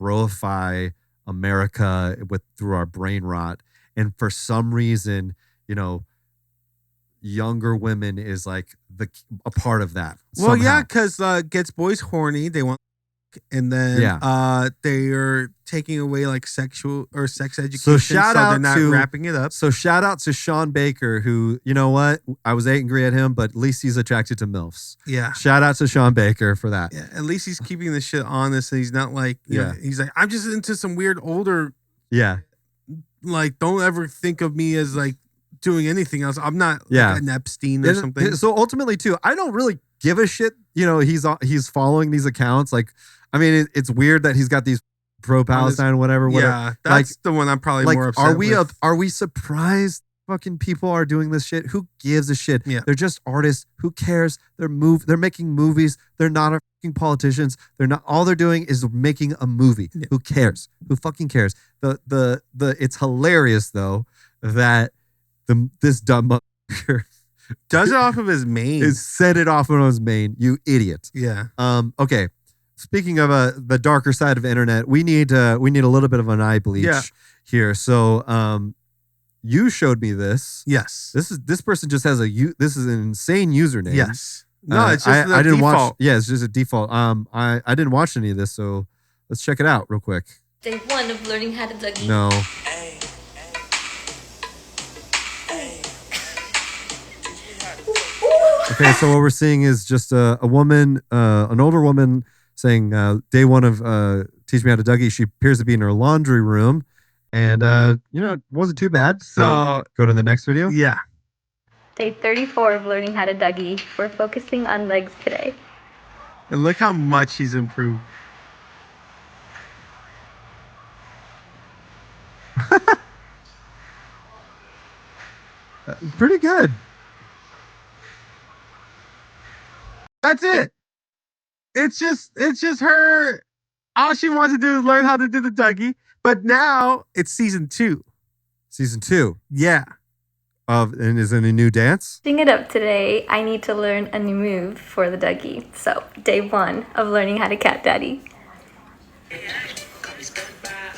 broify America through our brain rot, and for some reason, younger women is like a part of that. Well, somehow. yeah, because gets boys horny. They want, and then they are taking away like sexual or sex education. So shout out they're not to wrapping it up. So shout out to Sean Baker, who, you know what, I was angry at him, but at least he's attracted to MILFs. Yeah. Shout out to Sean Baker for that. Yeah. At least he's keeping the shit honest, and he's not like, you know, he's like, I'm just into some weird older. Yeah. Like, don't ever think of me as like doing anything else. I'm not like an Epstein or something. So ultimately too, I don't really give a shit. He's following these accounts. Like, I mean, it's weird that he's got these pro-Palestine, whatever. Yeah, that's the one I'm probably more upset with. Are we surprised fucking people are doing this shit? Who gives a shit? Yeah. They're just artists. Who cares? They're making movies. They're not fucking politicians. They're not. All they're doing is making a movie. Yeah. Who cares? Who fucking cares? It's hilarious though that this dumb motherfucker does it off of his main. Set it off of his main. You idiot. Yeah. Okay. Speaking of the darker side of the internet, we need a little bit of an eye bleach here. So, you showed me this. Yes. This person just has this is an insane username. Yes. No, it's just I didn't default. watch. Yeah, it's just a default. I didn't watch any of this, so let's check it out real quick. Day one of learning how to Dougie. No. Okay, so what we're seeing is just a woman, an older woman, saying day one of Teach Me How to Dougie. She appears to be in her laundry room, and it wasn't too bad. So go to the next video. Yeah. Day 34 of learning how to Dougie. We're focusing on legs today. And look how much he's improved. Pretty good. That's it. It's just her. All she wants to do is learn how to do the Dougie. But now it's season 2. Season 2. Yeah. And is it a new dance? Finishing it up today, I need to learn a new move for the Dougie. So, day 1 of learning how to cat daddy. Just go back.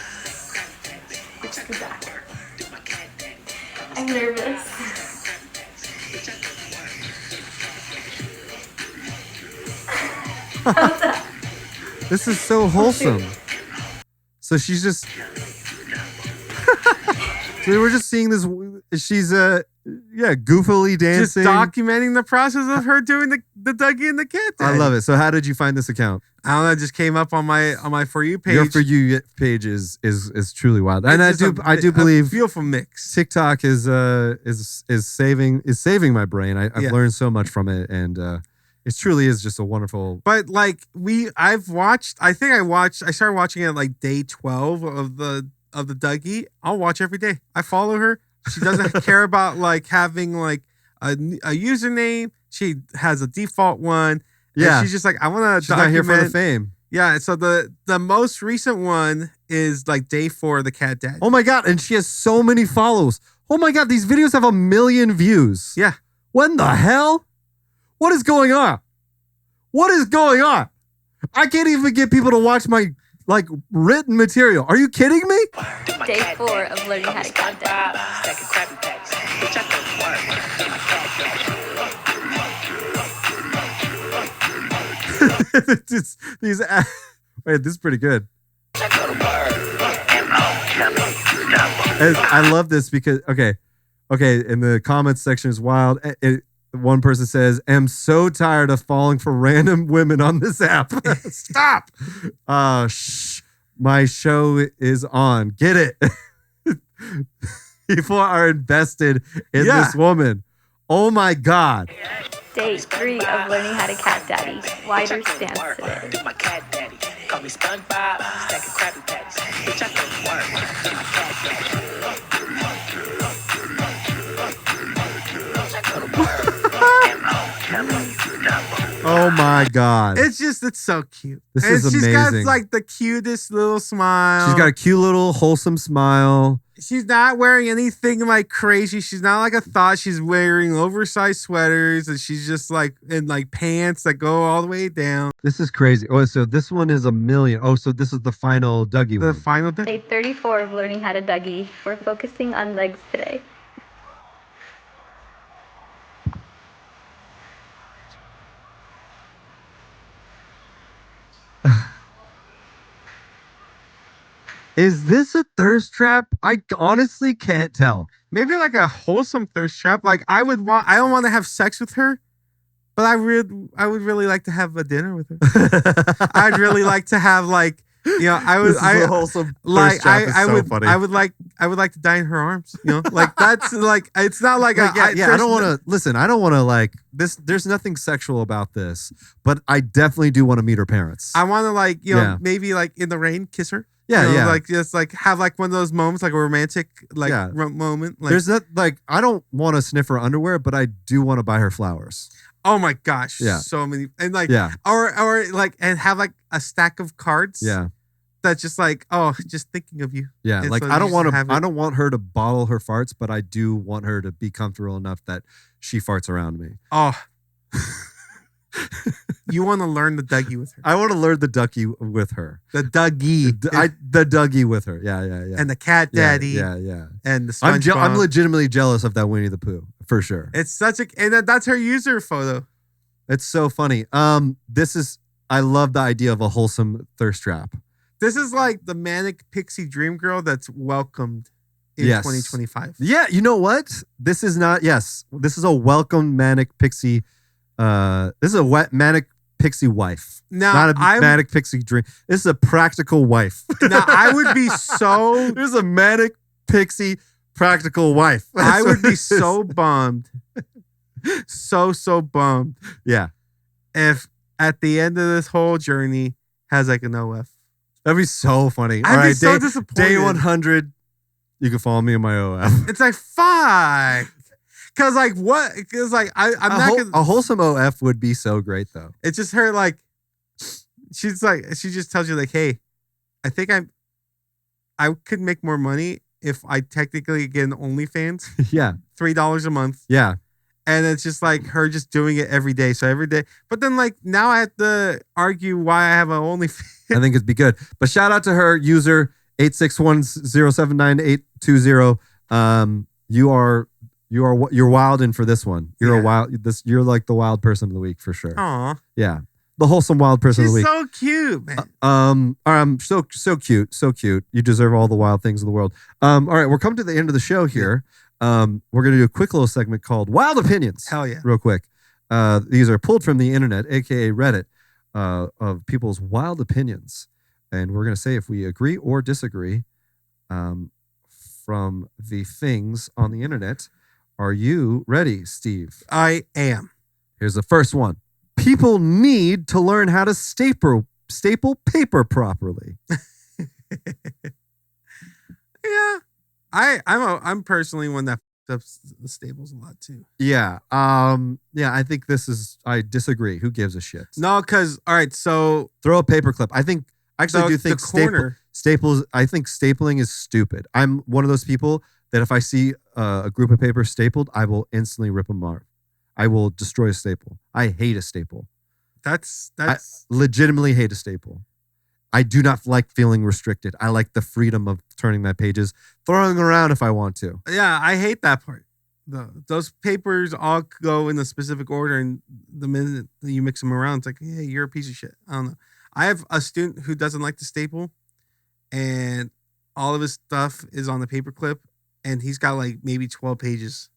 I'm nervous. This is so wholesome. So she's just. So we're just seeing this. She's goofily dancing. Just documenting the process of her doing the Dougie and the cat daddy. I love it. So how did you find this account? I don't know. It just came up on my For You page. Your For You page is truly wild, and I do believe a beautiful mix. TikTok is saving my brain. I've learned so much from it, and it truly is just a wonderful. But like I started watching it at like day 12 of the Dougie. I'll watch every day. I follow her. She doesn't care about like having like a username. She has a default one. Yeah, and she's just like, I want to. She's not here for the fame. Yeah, so the most recent one is like day 4 of the cat daddy. Oh my god, and she has so many follows. Oh my god, these videos have 1 million views. Yeah. When the hell? What is going on? What is going on? I can't even get people to watch my like written material. Are you kidding me? Day 4 of learning how to cat daddy. Wait, this is pretty good. I love this because okay, in the comments section is wild. One person says, "I'm so tired of falling for random women on this app." Stop. My show is on. Get it? People are invested in this woman. Oh my god. Day 3 of learning how to cat daddy. Wider stance today. Oh my god. It's so cute. This is amazing. She's got like the cutest little smile. She's got a cute little wholesome smile. She's not wearing anything like crazy. She's not like a thought. She's wearing oversized sweaters and she's just like in like pants that go all the way down. This is crazy. Oh, so this one is 1 million. Oh, so this is the final Dougie one. The final Day 34 of learning how to Dougie. We're focusing on legs today. Is this a thirst trap? I honestly can't tell. Maybe like a wholesome thirst trap. Like I don't want to have sex with her, but I would really like to have a dinner with her. I'd really like to have like, a wholesome like thirst trap. I would funny. I would like to die in her arms. Like that's like it's not like I don't want to listen. I don't want to like this. There's nothing sexual about this, but I definitely do want to meet her parents. I want to like maybe like in the rain kiss her. Yeah. Like just like have like one of those moments, like a romantic moment. Like, there's not like I don't want to sniff her underwear, but I do want to buy her flowers. Oh my gosh. Yeah. So many and like or like and have like a stack of cards. Yeah. That's just like, just thinking of you. Yeah. And like so I don't want her to bottle her farts, but I do want her to be comfortable enough that she farts around me. Oh. You want to learn the Dougie with her. I want to learn the Ducky with her. The Dougie. The Dougie with her. Yeah. And the cat daddy. Yeah. And the SpongeBob. I'm legitimately jealous of that Winnie the Pooh for sure. It's and that's her user photo. It's so funny. I love the idea of a wholesome thirst trap. This is like the manic pixie dream girl that's welcomed in 2025. Yeah, you know what? This is a welcome manic pixie. This is a wet manic pixie wife. Now, not a manic pixie dream. This is a practical wife. Now, I would be so. This is a manic pixie practical wife. I would be so bummed. So bummed. Yeah. If at the end of this whole journey has like an OF. That'd be so funny. I'd be so disappointed. Day 100, you can follow me on my OF. It's like, fuck. Cause like what? Cause like I'm not gonna. A wholesome OF would be so great though. It's just her like. She just tells you like, hey, I think I could make more money if I technically get an OnlyFans, Yeah. $3 a month. Yeah. And it's just like her just doing it every day. So every day. But then like now I have to argue why I have an OnlyFans. I think it'd be good. But shout out to her, user 861079820. You're wilding for this one. You're you're like the wild person of the week for sure. Aw. Yeah. The wholesome wild person of the She's week. so cute, man. So cute. So cute. You deserve all the wild things in the world. All right, we're coming to the end of the show here. We're gonna do a quick little segment called Wild Opinions. Hell yeah. Real quick. These are pulled from the internet, aka Reddit, of people's wild opinions. And we're gonna say if we agree or disagree from the things on the internet. Are you ready, Steve? I am. Here's the first one. People need to learn how to staple paper properly. Yeah. I'm personally one that f***s up the staples a lot too. Yeah. I think I disagree. Who gives a shit? No, because all right, so Throw a paper clip. I think I do think the corner. staples. I think stapling is stupid. I'm one of those people that if I see a group of papers stapled, I will instantly rip them off. I will destroy a staple. I hate a staple. That's I legitimately hate a staple. I do not like feeling restricted. I like the freedom of turning my pages, throwing them around if I want to. yeah, I hate that part. Those papers all go in a specific order, and the minute that you mix them around, it's like, hey, you're a piece of shit. I don't know. I have a student who doesn't like to staple, and all of his stuff is on the paper clip, and he's got like maybe 12 pages,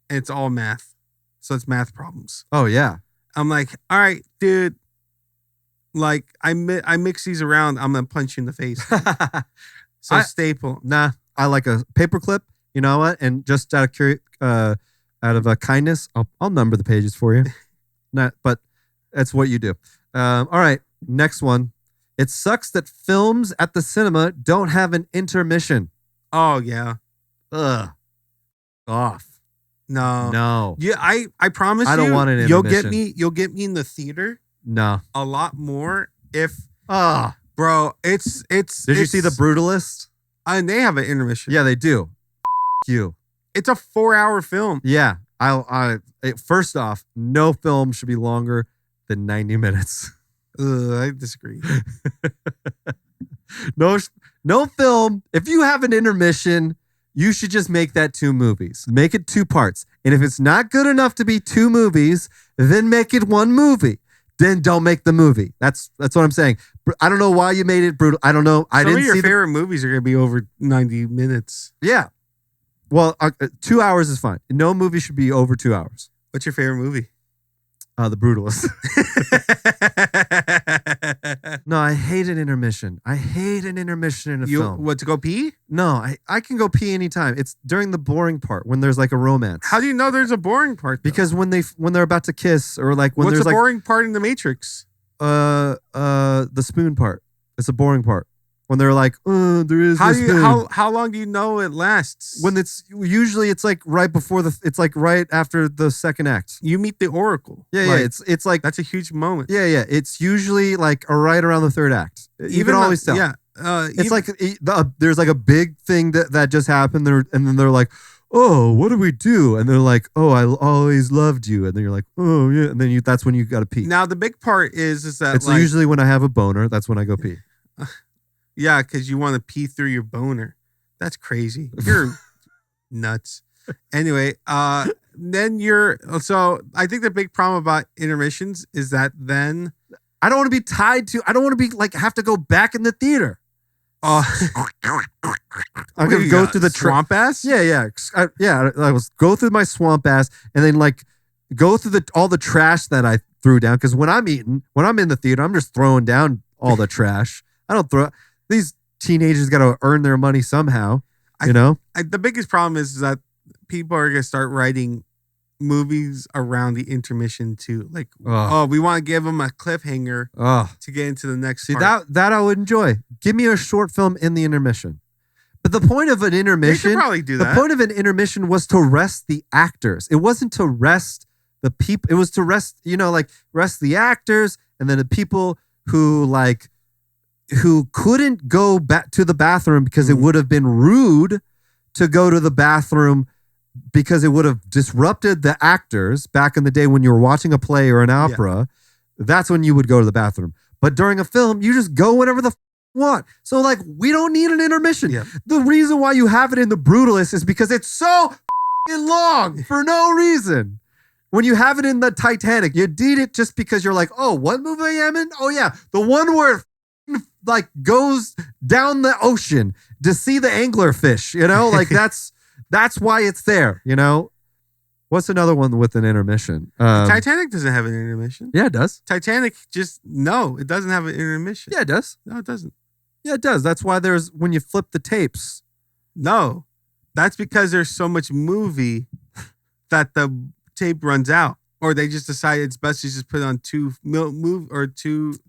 and it's all math. So it's math problems. Oh yeah. I'm like, all right, dude. Like I mix these around. I'm gonna punch you in the face. So staple. Nah, I like a paper clip. You know what? And just out of kindness, I'll number the pages for you. But that's what you do. All right, next one. It sucks that films at the cinema don't have an intermission. Oh yeah. Ugh. Off. No. Yeah, I promise you. I don't want an intermission. You'll get me in the theater No. a lot more if Bro, it's Did you see The Brutalist? and they have an intermission. Yeah, they do. You. It's a 4-hour film. Yeah. First off, no film should be longer than 90 minutes. I disagree. No film. If you have an intermission, you should just make that 2 movies. Make it 2 parts. And if it's not good enough to be 2 movies, then make it 1 movie. Then don't make the movie. That's what I'm saying. I don't know why you made it brutal. I don't know. Some of your favorite movies are going to be over 90 minutes. Yeah. Well, 2 hours is fine. No movie should be over 2 hours. What's your favorite movie? The Brutalist. No, I hate an intermission. I hate an intermission in a film. What, to go pee? No, I can go pee anytime. It's during the boring part when there's like a romance. How do you know there's a boring part? Though? Because when they're about to kiss or like when What's there's the like boring part in The Matrix? the spoon part. It's a boring part. When they're like, there is this spoon. How long do you know it lasts? When it's like right before it's like right after the second act. You meet the Oracle. Yeah, it's like that's a huge moment. Yeah. It's usually like right around the third act. You can always tell. Yeah. It's like there's like a big thing that just happened there, and then they're like, oh, what do we do? And they're like, oh, I always loved you. And then you're like, oh yeah. And then that's when you got to pee. Now the big part is that it's usually when I have a boner. That's when I go pee. Yeah, because you want to pee through your boner. That's crazy. You're nuts. Anyway, then so I think the big problem about intermissions is that then I don't want to be tied to. I don't want to be like have to go back in the theater. I'm gonna go through the swamp ass. Yeah. I was go through my swamp ass and then like go through all the trash that I threw down. Because when I'm in the theater, I'm just throwing down all the trash. I don't throw. These teenagers got to earn their money somehow. The biggest problem is that people are gonna start writing movies around the intermission too. Like, we want to give them a cliffhanger to get into the next. See part. that I would enjoy. Give me a short film in the intermission. But the point of an intermission, they could probably do that. The point of an intermission was to rest the actors. It wasn't to rest the people. It was to rest, rest the actors and then the people who couldn't go back to the bathroom because it would have been rude to go to the bathroom because it would have disrupted the actors back in the day when you were watching a play or an opera. That's when you would go to the bathroom. But during a film, you just go whenever the you want. So like, we don't need an intermission. Yeah. The reason why you have it in The Brutalist is because it's so long for no reason. When you have it in the Titanic, you need it just because you're like, oh, what movie I am in? Oh yeah, the one where it like goes down the ocean to see the anglerfish. You know, like that's why it's there. You know, what's another one with an intermission? Titanic doesn't have an intermission. Yeah, it does. Titanic it doesn't have an intermission. Yeah, it does. No, it doesn't. Yeah, it does. That's why there's when you flip the tapes. No, that's because there's so much movie that the tape runs out, or they just decide it's best to just put on two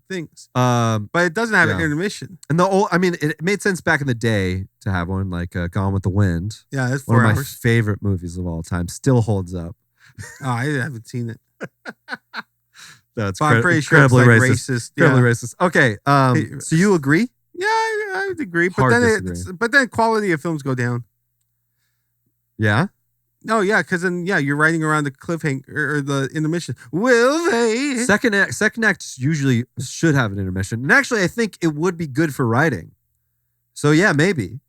things. But it doesn't have an intermission. And it made sense back in the day to have one like Gone with the Wind. Yeah, that's 4 one of hours. my favorite movies of all time. Still holds up. Oh, I haven't seen it. That's I'm pretty sure it's incredibly like racist. racist. Incredibly racist. Okay, so you agree? Yeah, I would agree. Hard disagree. But then quality of films go down. Yeah. No, yeah, because then you're riding around the cliffhanger or the intermission. Will they? Second act usually should have an intermission, and actually, I think it would be good for writing. So yeah, maybe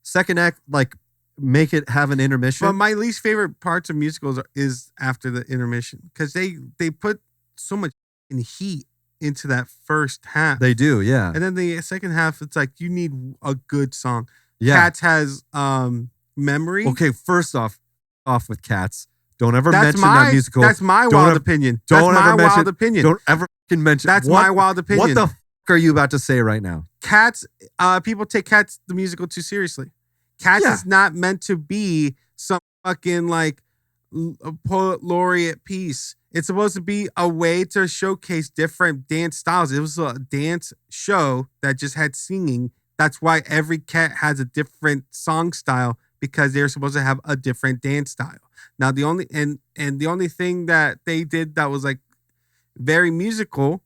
second act, like make it have an intermission. But my least favorite parts of musicals is after the intermission because they put so much heat into that first half. They do, yeah. And then the second half, it's like you need a good song. Yeah. Cats has Memory. Okay, first off with Cats. Don't ever mention that musical. That's my wild opinion. Don't that's ever my wild mention, opinion. Don't ever mention. That's my wild opinion. What the are you about to say right now? Cats, people take Cats the musical too seriously. Cats is not meant to be some fucking like poet laureate piece. It's supposed to be a way to showcase different dance styles. It was a dance show that just had singing. That's why every cat has a different song style because they're supposed to have a different dance style. Now the only thing that they did that was like very musical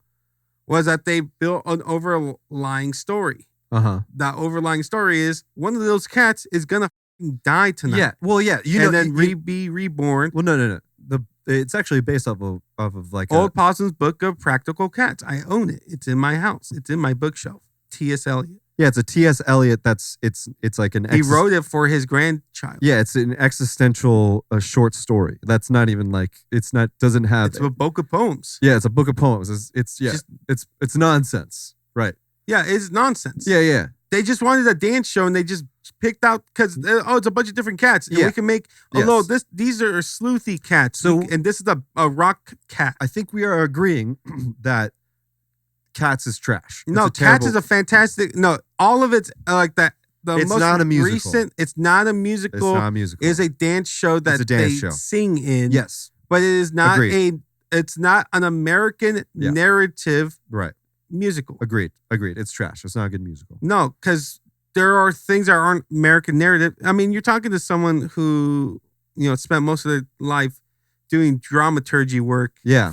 was that they built an overlying story. That overlying story is one of those cats is gonna die tonight. Yeah. Well, yeah. Be reborn. Well, no. It's actually based off of like Old Possum's Book of Practical Cats. I own it. It's in my house. It's in my bookshelf. T.S. Eliot. Yeah, it's a T.S. Eliot. It's like an. He wrote it for his grandchild. Yeah, it's an existential short story. That's not even like doesn't have. It's a book of poems. Yeah, it's a book of poems. It's nonsense. Right. Yeah, it's nonsense. Yeah. They just wanted a dance show and they just picked out because it's a bunch of different cats. And we can make these are sleuthy cats. So and this is a rock cat. I think we are agreeing that Cats is trash. No, Cats is a fantastic. No, all of it's like that. It's not a musical. It's not a musical. It's not a musical. It's a dance show that they sing in. Yes, but it is not Agreed. It's not an American narrative. Right. Musical. Agreed. It's trash. It's not a good musical. No, because there are things that aren't American narrative. I mean, you're talking to someone who, spent most of their life doing dramaturgy work. Yeah.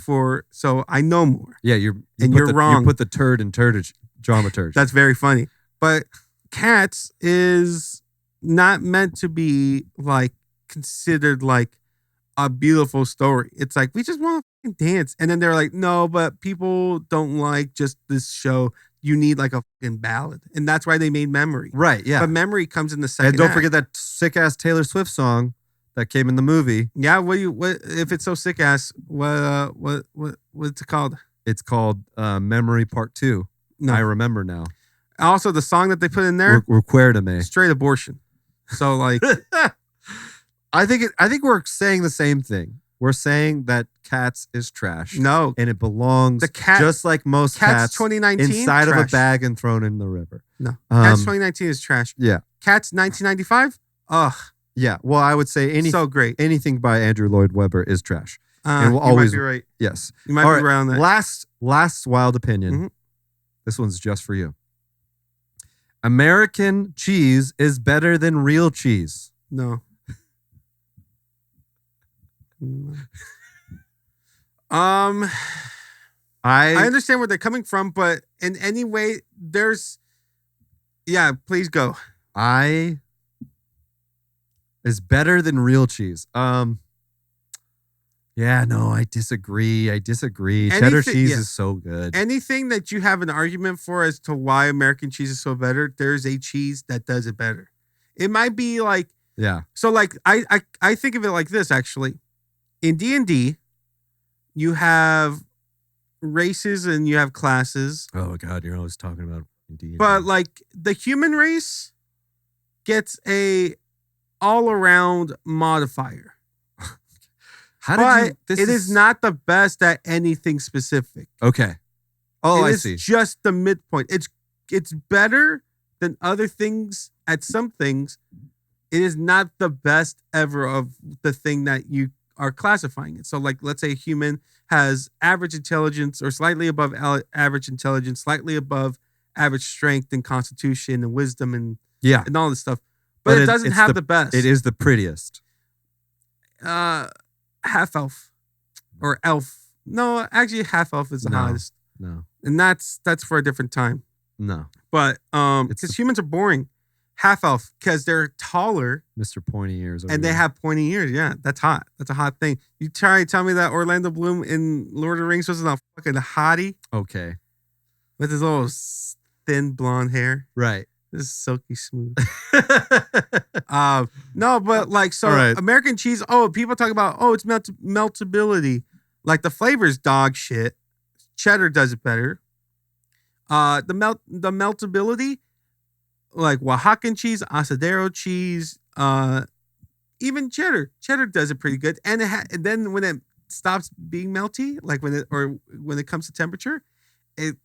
So I know more. Yeah, you're wrong. You put the turd in dramaturgy. That's very funny. But Cats is not meant to be like considered like a beautiful story. It's like we just want to dance, and then they're like, no, but people don't like just this show. You need like a fucking ballad, and that's why they made Memory. Right? Yeah. But Memory comes in the second. And don't act. forget that sick ass Taylor Swift song that came in the movie. Yeah. What if it's so sick ass? What's it called? It's called Memory Part 2. No. I remember now. Also, the song that they put in there, Recuérdame. Straight abortion. So like. I think we're saying the same thing. We're saying that Cats is trash. No. And it belongs just like most cats 2019 inside trash. of a bag and thrown in the river. No. Cats 2019 is trash. Yeah. Cats 1995? Ugh. Yeah. Well, I would say so great. Anything by Andrew Lloyd Webber is trash. And will always might be right. Yes. You might be right on that. Last wild opinion. Mm-hmm. This one's just for you. American cheese is better than real cheese. No. I understand where they're coming from, but in any way, please go. I is better than real cheese. Yeah, no, I disagree. Cheddar cheese is so good. Anything that you have an argument for as to why American cheese is so better, there's a cheese that does it better. It might be like, yeah. So like I think of it like this actually. In D&D, you have races and you have classes. Oh God, you're always talking about D&D. But like the human race gets a all around modifier. It is not the best at anything specific. Okay. Oh, I see. It's just the midpoint. It's better than other things at some things. It is not the best ever of the thing that you are classifying it. So like, let's say a human has average intelligence or slightly above average intelligence, slightly above average strength and constitution and wisdom and all this stuff. But it doesn't have the best. It is the prettiest. Half elf or elf. No, actually half elf is the hottest. No. And that's for a different time. No. But because humans are boring. Half elf, because they're taller. Mr. Pointy Ears. And they have pointy ears. Yeah, that's hot. That's a hot thing. You try to tell me that Orlando Bloom in Lord of the Rings wasn't a fucking hottie? Okay. With his little thin blonde hair. Right. This is silky smooth. No, but like, so right. American cheese, people talk about, it's meltability. Like the flavor's dog shit. Cheddar does it better. The meltability, like Oaxacan cheese, asadero cheese, even cheddar. Cheddar does it pretty good. And and then when it stops being melty, like when it comes to temperature, it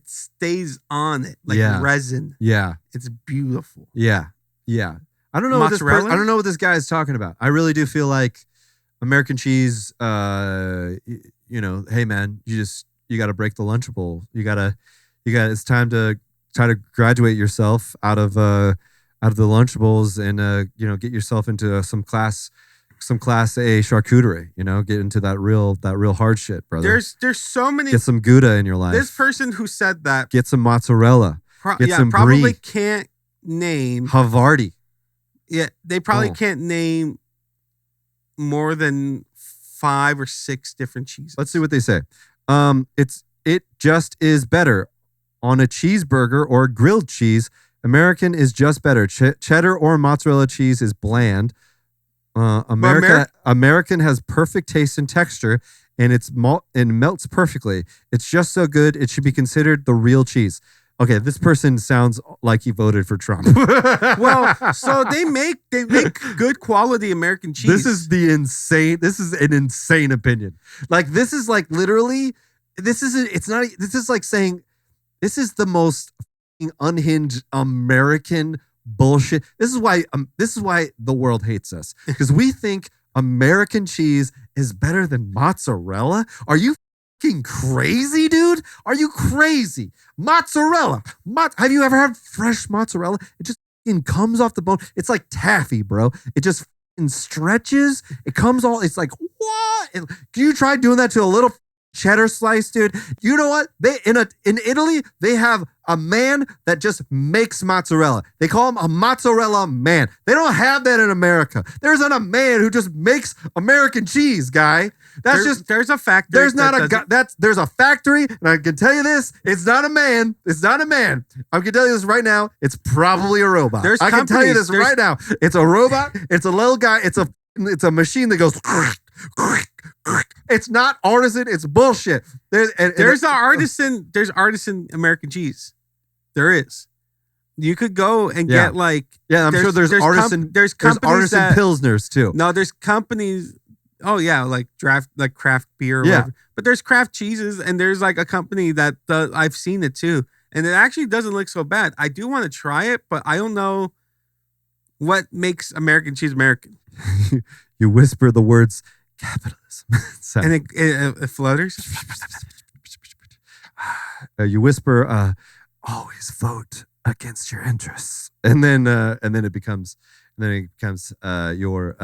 stays on it like resin. Yeah. It's beautiful. Yeah. Yeah. I don't know I don't know what this guy is talking about. I really do feel like American cheese, hey man, you got to break the Lunchable. It's time to try to graduate yourself out of the Lunchables and get yourself into some class A charcuterie, get into that real hard shit, brother. There's so many. Get some Gouda in your life. This person who said that. Get some mozzarella. Get some probably brie. Can't name Havarti. Yeah, they probably can't name more than 5 or 6 different cheeses. Let's see what they say. It just is better on a cheeseburger or grilled cheese. American is just better. Cheddar or mozzarella cheese is bland. American has perfect taste and texture, and it melts perfectly. It's just so good. It should be considered the real cheese. Okay, this person sounds like he voted for Trump. Well, so they make good quality American cheese. This is an insane opinion. Like this is like literally. This is like saying this is the most unhinged American bullshit. This is why the world hates us, because we think American cheese is better than mozzarella. Are you fucking crazy, dude? Are you crazy? Mozzarella. Have you ever had fresh mozzarella? It just fucking comes off the bone. It's like taffy, bro. It just fucking stretches. It comes all. It's like what? Can you try doing that to a little cheddar slice, dude? You know what? In Italy, they have a man that just makes mozzarella. They call him a mozzarella man. They don't have that in America. There's not a man who just makes American cheese, guy. There's a factory. There's a factory, and I can tell you this: it's not a man. It's not a man. I can tell you this right now. It's probably a robot. I can tell you this right now. It's a robot. It's a little guy. It's a machine that goes. It's not artisan. It's bullshit. There's artisan American cheese. There is. You could go and get like I'm sure there's artisan. There's artisan pilsners too. No, there's companies. Oh yeah, like craft beer. Or whatever. But there's craft cheeses, and there's like a company that I've seen it too, and it actually doesn't look so bad. I do want to try it, but I don't know what makes American cheese American. You whisper the words capitalism, and it flutters. You whisper, always vote against your interests, and then it becomes your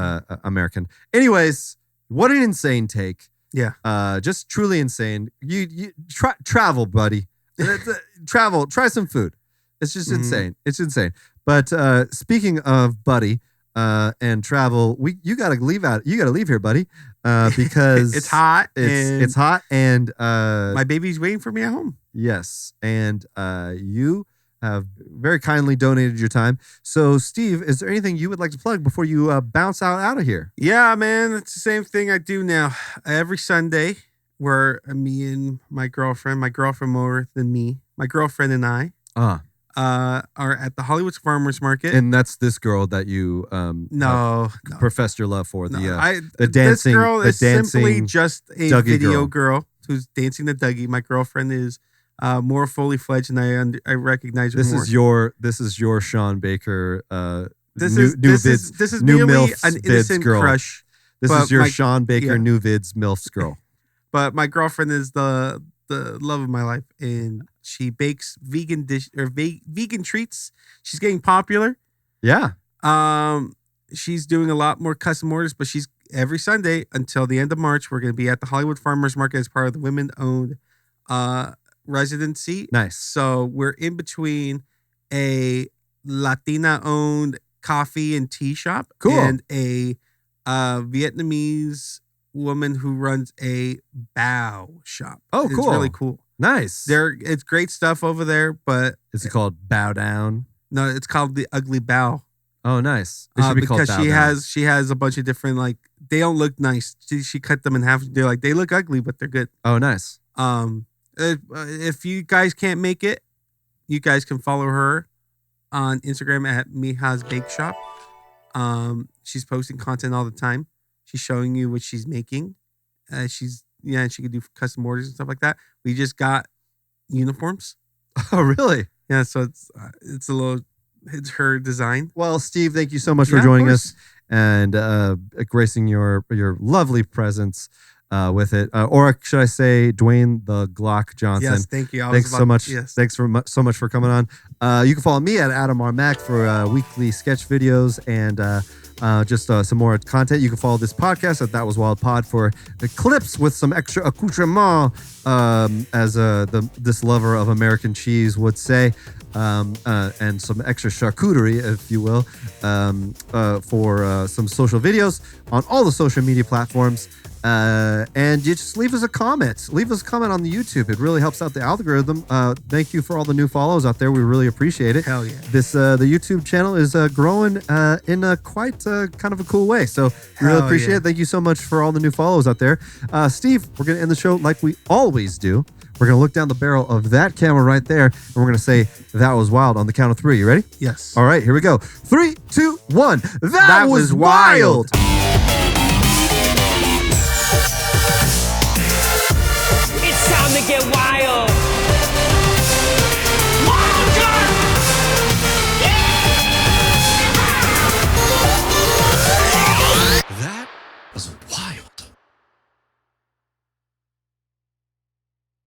American. Anyways, what an insane take. Yeah. Just truly insane. You travel, buddy. Travel. Try some food. It's just insane. It's insane. But speaking of buddy, and travel, you gotta leave here, buddy, because It's hot. It's hot, and my baby's waiting for me at home. yes, and you have very kindly donated your time. So, Steve, is there anything you would like to plug before you bounce out of here? Yeah, man, it's the same thing I do now. Every Sunday, where me and my girlfriend more than me, my girlfriend and I are at the Hollywood Farmers Market. And that's this girl that you No. professed your love for. No, The dancing. This girl is simply just a Dougie video girl who's dancing the Dougie. My girlfriend is more fully fledged, and I recognize her more. This is your Sean Baker. This new is new merely MILFs an innocent vids girl. crush. This but is your Sean Baker new vids MILFs girl. But my girlfriend is the love of my life, and she bakes vegan vegan treats. She's getting popular. Yeah. She's doing a lot more custom orders, but she's every Sunday until the end of March. We're going to be at the Hollywood Farmers Market as part of the women-owned residency. Nice. So we're in between a Latina-owned coffee and tea shop, Cool. and a Vietnamese woman who runs a bao shop. Oh, It's cool. really cool. Nice. It's great stuff over there, but Is it called Bow Down? no, it's called the Ugly Bao. Oh, nice. It should be called Because Bow Down. she has a bunch of different, like, they don't look nice. She cut them in half. They look ugly, but they're good. Oh, nice. If you guys can't make it, you guys can follow her on Instagram at Miha's Bake Shop. She's posting content all the time. She's showing you what she's making. She can do custom orders and stuff like that. We just got uniforms. Oh, really? Yeah, so it's her design. Well, Steve, thank you so much for Yeah, of joining course. us and gracing your lovely presence with it. Or should I say, Dwayne the Glock Johnson? Yes, thank you. Thanks so much. Yes. Thanks so much for coming on. You can follow me at Adam R. Mack for weekly sketch videos and just some more content. You can follow this podcast at That Was Wild Pod for the clips with some extra accoutrement, as this lover of American cheese would say, and some extra charcuterie, if you will, for some social videos on all the social media platforms. And you just leave us a comment. Leave us a comment on the YouTube. It really helps out the algorithm. Thank you for all the new follows out there. We really appreciate it. Hell yeah. The YouTube channel is growing in a quite kind of a cool way. So we really Hell appreciate yeah. it. Thank you so much for all the new follows out there. Steve, we're going to end the show like we always do. We're going to look down the barrel of that camera right there, and we're going to say, "That was wild" on the count of 3. You ready? Yes. All right, here we go. 3, 2, 1. That was wild. It's time to get wild.